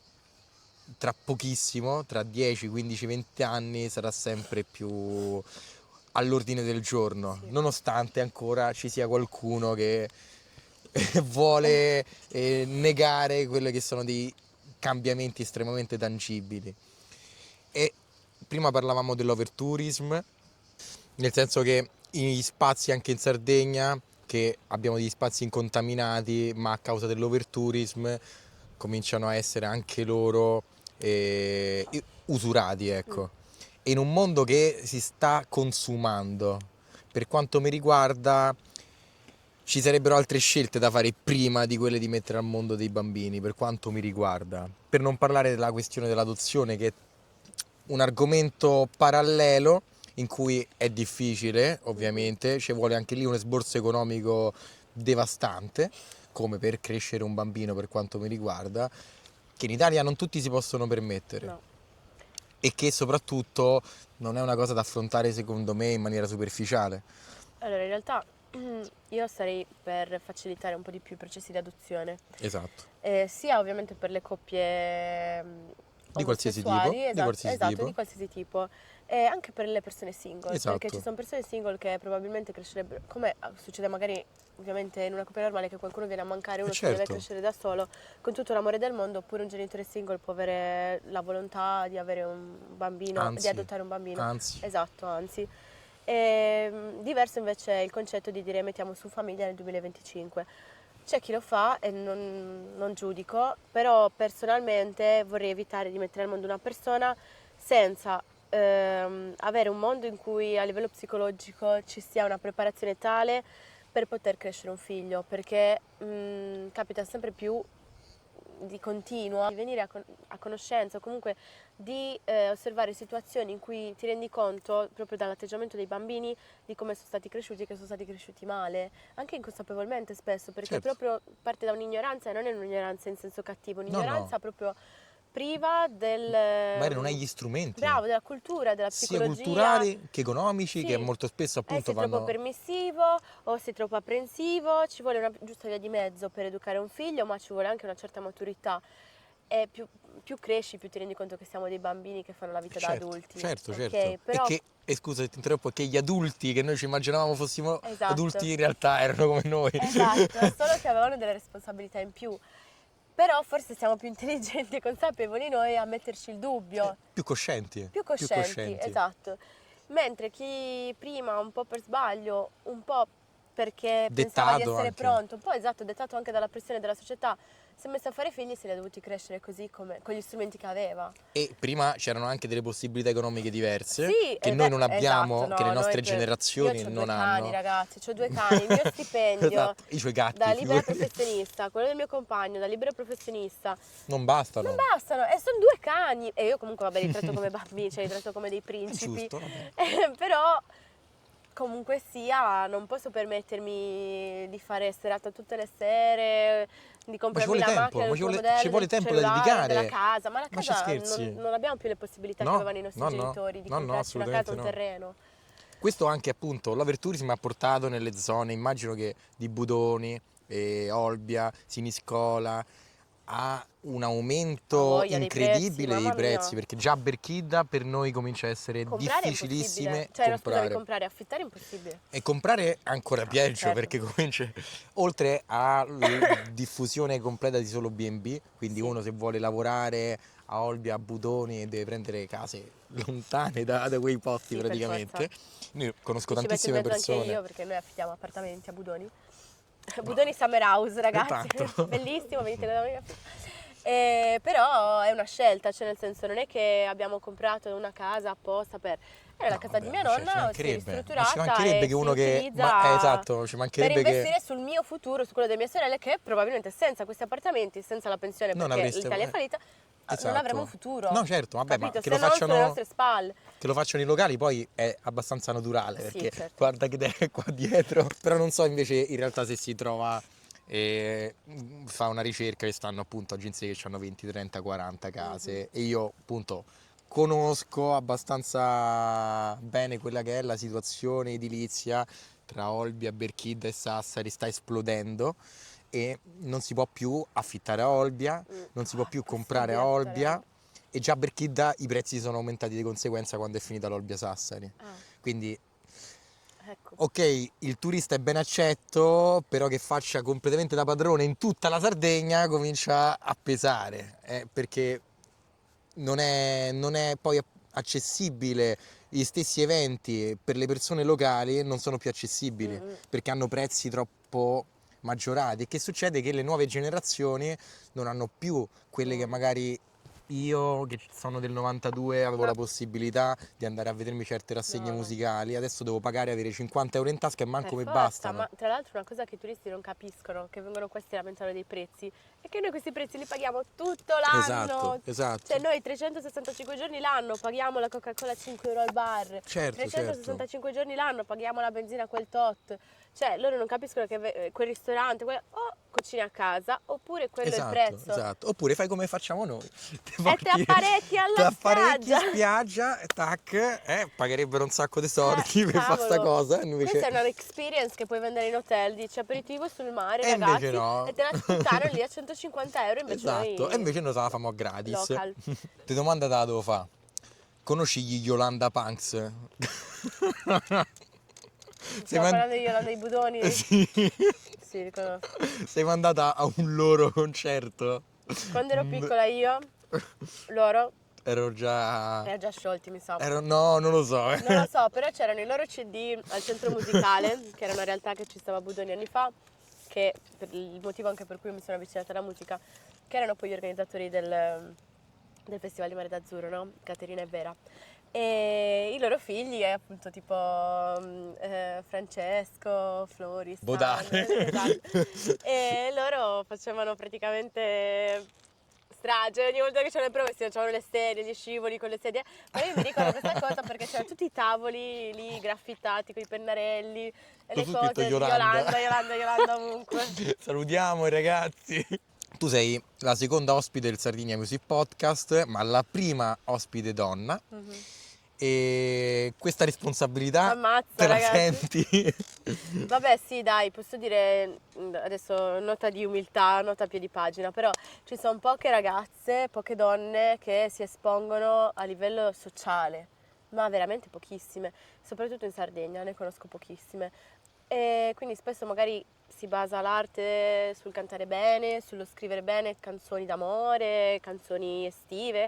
B: tra pochissimo, tra 10, 15, 20 anni sarà sempre più all'ordine del giorno,
A: Sì.
B: nonostante ancora ci sia qualcuno che vuole negare quelli che sono dei cambiamenti estremamente tangibili. E prima parlavamo dell'overtourism, nel senso che gli spazi anche in Sardegna, che abbiamo degli spazi incontaminati, ma a causa dell'overtourism cominciano a essere anche loro usurati, ecco. E in un mondo che si sta consumando, per quanto mi riguarda, ci sarebbero altre scelte da fare prima di quelle di mettere al mondo dei bambini, per quanto mi riguarda. Per non parlare della questione dell'adozione, che è un argomento parallelo in cui è difficile, ovviamente, ci vuole anche lì un esborso economico devastante, come per crescere un bambino, per quanto mi riguarda, che in Italia non tutti si possono permettere.
A: No.
B: E che soprattutto non è una cosa da affrontare, secondo me, in maniera superficiale.
A: Allora, in realtà io sarei per facilitare un po' di più i processi di adozione,
B: Esatto.
A: sia ovviamente per le coppie
B: Di qualsiasi tipo,
A: omosessuali,
B: di qualsiasi
A: esatto,
B: tipo.
A: di qualsiasi tipo, e anche per le persone single,
B: Esatto.
A: perché ci sono persone single che probabilmente crescerebbero, come succede magari ovviamente in una coppia normale, che qualcuno viene a mancare, uno si deve
B: certo.
A: crescere da solo, con tutto l'amore del mondo, oppure un genitore single può avere la volontà di avere un bambino,
B: Anzi,
A: di adottare un bambino.
B: anzi.
A: Esatto, anzi. Diverso invece è il concetto di dire mettiamo su famiglia nel 2025. C'è chi lo fa e non giudico, però personalmente vorrei evitare di mettere al mondo una persona senza avere un mondo in cui a livello psicologico ci sia una preparazione tale per poter crescere un figlio, perché capita sempre più di continuo di venire a conoscenza o comunque di osservare situazioni in cui ti rendi conto proprio dall'atteggiamento dei bambini di come sono stati cresciuti, che sono stati cresciuti male, anche inconsapevolmente spesso, perché
B: Certo.
A: proprio parte da un'ignoranza, e non è un'ignoranza in senso cattivo,
B: No,
A: un'ignoranza
B: no.
A: proprio priva del
B: Magari non hai gli strumenti,
A: bravo, della cultura, della
B: sia
A: psicologia.
B: culturali che economici, che
A: Sì,
B: molto spesso appunto
A: sei troppo
B: vanno...
A: permissivo o sei troppo apprensivo, ci vuole una giusta via di mezzo per educare un figlio, ma ci vuole anche una certa maturità. E più cresci, più ti rendi conto che siamo dei bambini che fanno la vita da
B: Certo,
A: adulti.
B: certo,
A: Ok,
B: certo.
A: però
B: E scusa se ti interrompo, che gli adulti che noi ci immaginavamo fossimo
A: esatto.
B: adulti in realtà erano come noi.
A: Esatto, solo che avevano delle responsabilità in più. Però forse siamo più intelligenti e consapevoli noi a metterci il dubbio.
B: Più coscienti.
A: Più coscienti, esatto. Mentre chi prima un po' per sbaglio, un po' perché pensava di
B: Dettato
A: essere
B: anche.
A: pronto, un po' esatto, dettato anche dalla pressione della società, si è messo a fare figli e se li ha dovuti crescere così come con gli strumenti che aveva.
B: E prima c'erano anche delle possibilità economiche diverse
A: Sì,
B: che noi non abbiamo,
A: esatto, no,
B: che le nostre
A: io
B: generazioni
A: ho
B: non
A: 2 cani,
B: hanno.
A: ragazzi, ho 2 cani, il mio stipendio
B: Esatto, i suoi gatti,
A: da libera
B: figurati.
A: professionista, quello del mio compagno da libero professionista,
B: Non bastano.
A: non bastano, e sono 2 cani, e io comunque vabbè li tratto come bambini, cioè li tratto come dei principi,
B: Giusto, vabbè.
A: però comunque sia non posso permettermi di fare serata tutte le sere, di comprarmi
B: vuole
A: la
B: tempo,
A: macchina,
B: ma
A: l'ultimo
B: ci
A: modello,
B: vuole
A: del
B: tempo da
A: cellulare,
B: dedicare.
A: della casa, ma la
B: Ma ci
A: casa
B: scherzi?
A: non abbiamo più le possibilità che
B: No,
A: avevano i nostri
B: no,
A: genitori di
B: no, no,
A: comprarci una casa, un
B: assolutamente no.
A: terreno.
B: Questo anche appunto l'overtourism ha portato nelle zone, immagino che di Budoni, Olbia, Siniscola, a un
A: Ha
B: aumento
A: voglia dei prezzi,
B: incredibile dei
A: mamma
B: prezzi,
A: mia.
B: perché già a Berchidda per noi comincia a essere
A: Comprare è impossibile.
B: difficilissime
A: Cioè, no, scusami,
B: comprare.
A: comprare, affittare è impossibile.
B: E comprare ancora peggio,
A: certo.
B: perché comincia, oltre alla diffusione completa di solo B&B, quindi
A: Sì.
B: uno se vuole lavorare a Olbia, a Budoni, deve prendere case lontane da quei posti
A: Sì, per
B: praticamente. Io conosco
A: Mi ci metto in
B: tantissime
A: mezzo anche
B: persone.
A: io perché noi affidiamo appartamenti a Budoni. Budoni Summer House, ragazzi.
B: Tanto.
A: Bellissimo, venite da noi. Però è una scelta, cioè nel senso non è che abbiamo comprato una casa apposta per... Era la casa di mia
B: Cioè,
A: nonna, si è
B: ma ci
A: ristrutturata
B: mancherebbe
A: e
B: che uno
A: si
B: che...
A: utilizza
B: esatto, ci
A: per
B: mancherebbe che
A: investire sul mio futuro, su quello delle mie sorelle, che probabilmente senza questi appartamenti, senza la pensione
B: non
A: perché
B: avreste...
A: l'Italia è fallita, non
B: esatto.
A: avremo un futuro.
B: No, certo, vabbè,
A: Capito?
B: ma che
A: Se
B: lo
A: non sulle
B: facciano...
A: nostre spalle.
B: Che lo facciano i locali poi è abbastanza naturale,
A: Sì,
B: perché
A: certo.
B: guarda che è qua dietro. Però non so invece in realtà se si trova, fa una ricerca, che stanno appunto agenzie che hanno 20, 30, 40 case, e io appunto conosco abbastanza bene quella che è la situazione edilizia tra Olbia, Berchidda e Sassari, sta esplodendo e non si può più affittare a Olbia, non si può più comprare a Olbia e già a Berchidda i prezzi sono aumentati di conseguenza quando è finita l'Olbia Sassari. Quindi
A: Ecco.
B: ok, il turista è ben accetto, però che faccia completamente da padrone in tutta la Sardegna comincia a pesare, perché non è poi accessibile, gli stessi eventi per le persone locali non sono più accessibili perché hanno prezzi troppo maggiorati. E che succede? Che le nuove generazioni non hanno più quelle che magari io, che sono del 92, avevo la possibilità di andare a vedermi certe rassegne musicali, adesso devo pagare, avere 50 euro in tasca e manco mi bastano.
A: Ma tra l'altro una cosa che i turisti non capiscono, che vengono questi a lamentare dei prezzi, è che noi questi prezzi li paghiamo tutto l'anno.
B: Esatto.
A: Cioè noi 365 giorni l'anno paghiamo la Coca-Cola 5 euro al bar,
B: Certo.
A: 365 giorni l'anno paghiamo la benzina quel tot. Cioè loro non capiscono che quel ristorante, o cucini a casa, oppure quello è il prezzo.
B: Esatto. Oppure fai come facciamo noi.
A: E te apparecchi alla
B: in spiaggia e tac, pagherebbero un sacco di soldi per fare sta cosa. Invece...
A: Questa è una experience che puoi vendere in hotel, dici aperitivo sul mare,
B: e
A: ragazzi,
B: invece no.
A: e te la sputtano lì a 150 euro, invece
B: esatto,
A: noi...
B: e invece noi se la famo gratis.
A: Local.
B: Ti domanda te la devo fare. Conosci gli Yolanda Punks?
A: Stiamo parlando di Yolanda dei Budoni?
B: Sì.
A: Sì, riconosco.
B: Sei mandata a un loro concerto?
A: Quando ero piccola io, loro...
B: Erano già
A: sciolti, mi sa.
B: No, non lo so.
A: Non lo so, però c'erano i loro CD al centro musicale, che era una realtà che ci stava a Budoni anni fa, che per il motivo anche per cui mi sono avvicinata alla musica, che erano poi gli organizzatori del Festival di Mare d'Azzurro, no? Caterina e Vera. E i loro figli, appunto tipo Francesco, Floris,
B: Bodane.
A: esatto. E loro facevano praticamente strage, ogni volta che c'erano le prove si facevano le sedie, gli scivoli con le sedie, ma io mi ricordo questa cosa perché c'erano tutti i tavoli lì graffittati con i pennarelli e le cose di Yolanda ovunque.
B: Salutiamo i ragazzi. Tu sei la seconda ospite del Sardinia Music Podcast, ma la prima ospite donna. E questa responsabilità
A: Ammazza,
B: te la
A: ragazzi.
B: senti?
A: Vabbè sì dai, posso dire adesso nota di umiltà, nota a piedi pagina, però ci sono poche ragazze, poche donne che si espongono a livello sociale, ma veramente pochissime, soprattutto in Sardegna ne conosco pochissime e quindi spesso magari si basa l'arte sul cantare bene, sullo scrivere bene canzoni d'amore, canzoni estive.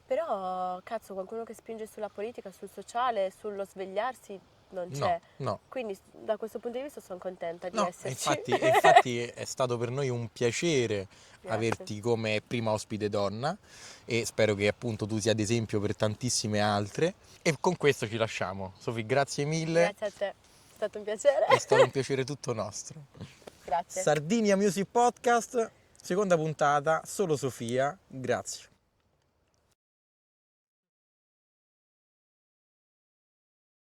A: Però, cazzo, qualcuno che spinge sulla politica, sul sociale, sullo svegliarsi non c'è.
B: No.
A: Quindi da questo punto di vista sono contenta di
B: No,
A: esserci.
B: infatti è stato per noi un piacere
A: Grazie.
B: averti come prima ospite donna e spero che appunto tu sia ad esempio per tantissime altre. E con questo ci lasciamo. Sofì, grazie mille.
A: Grazie a te, è stato un piacere.
B: È stato un piacere tutto nostro.
A: Grazie.
B: Sardinia Music Podcast, seconda puntata, solo Sofia. Grazie.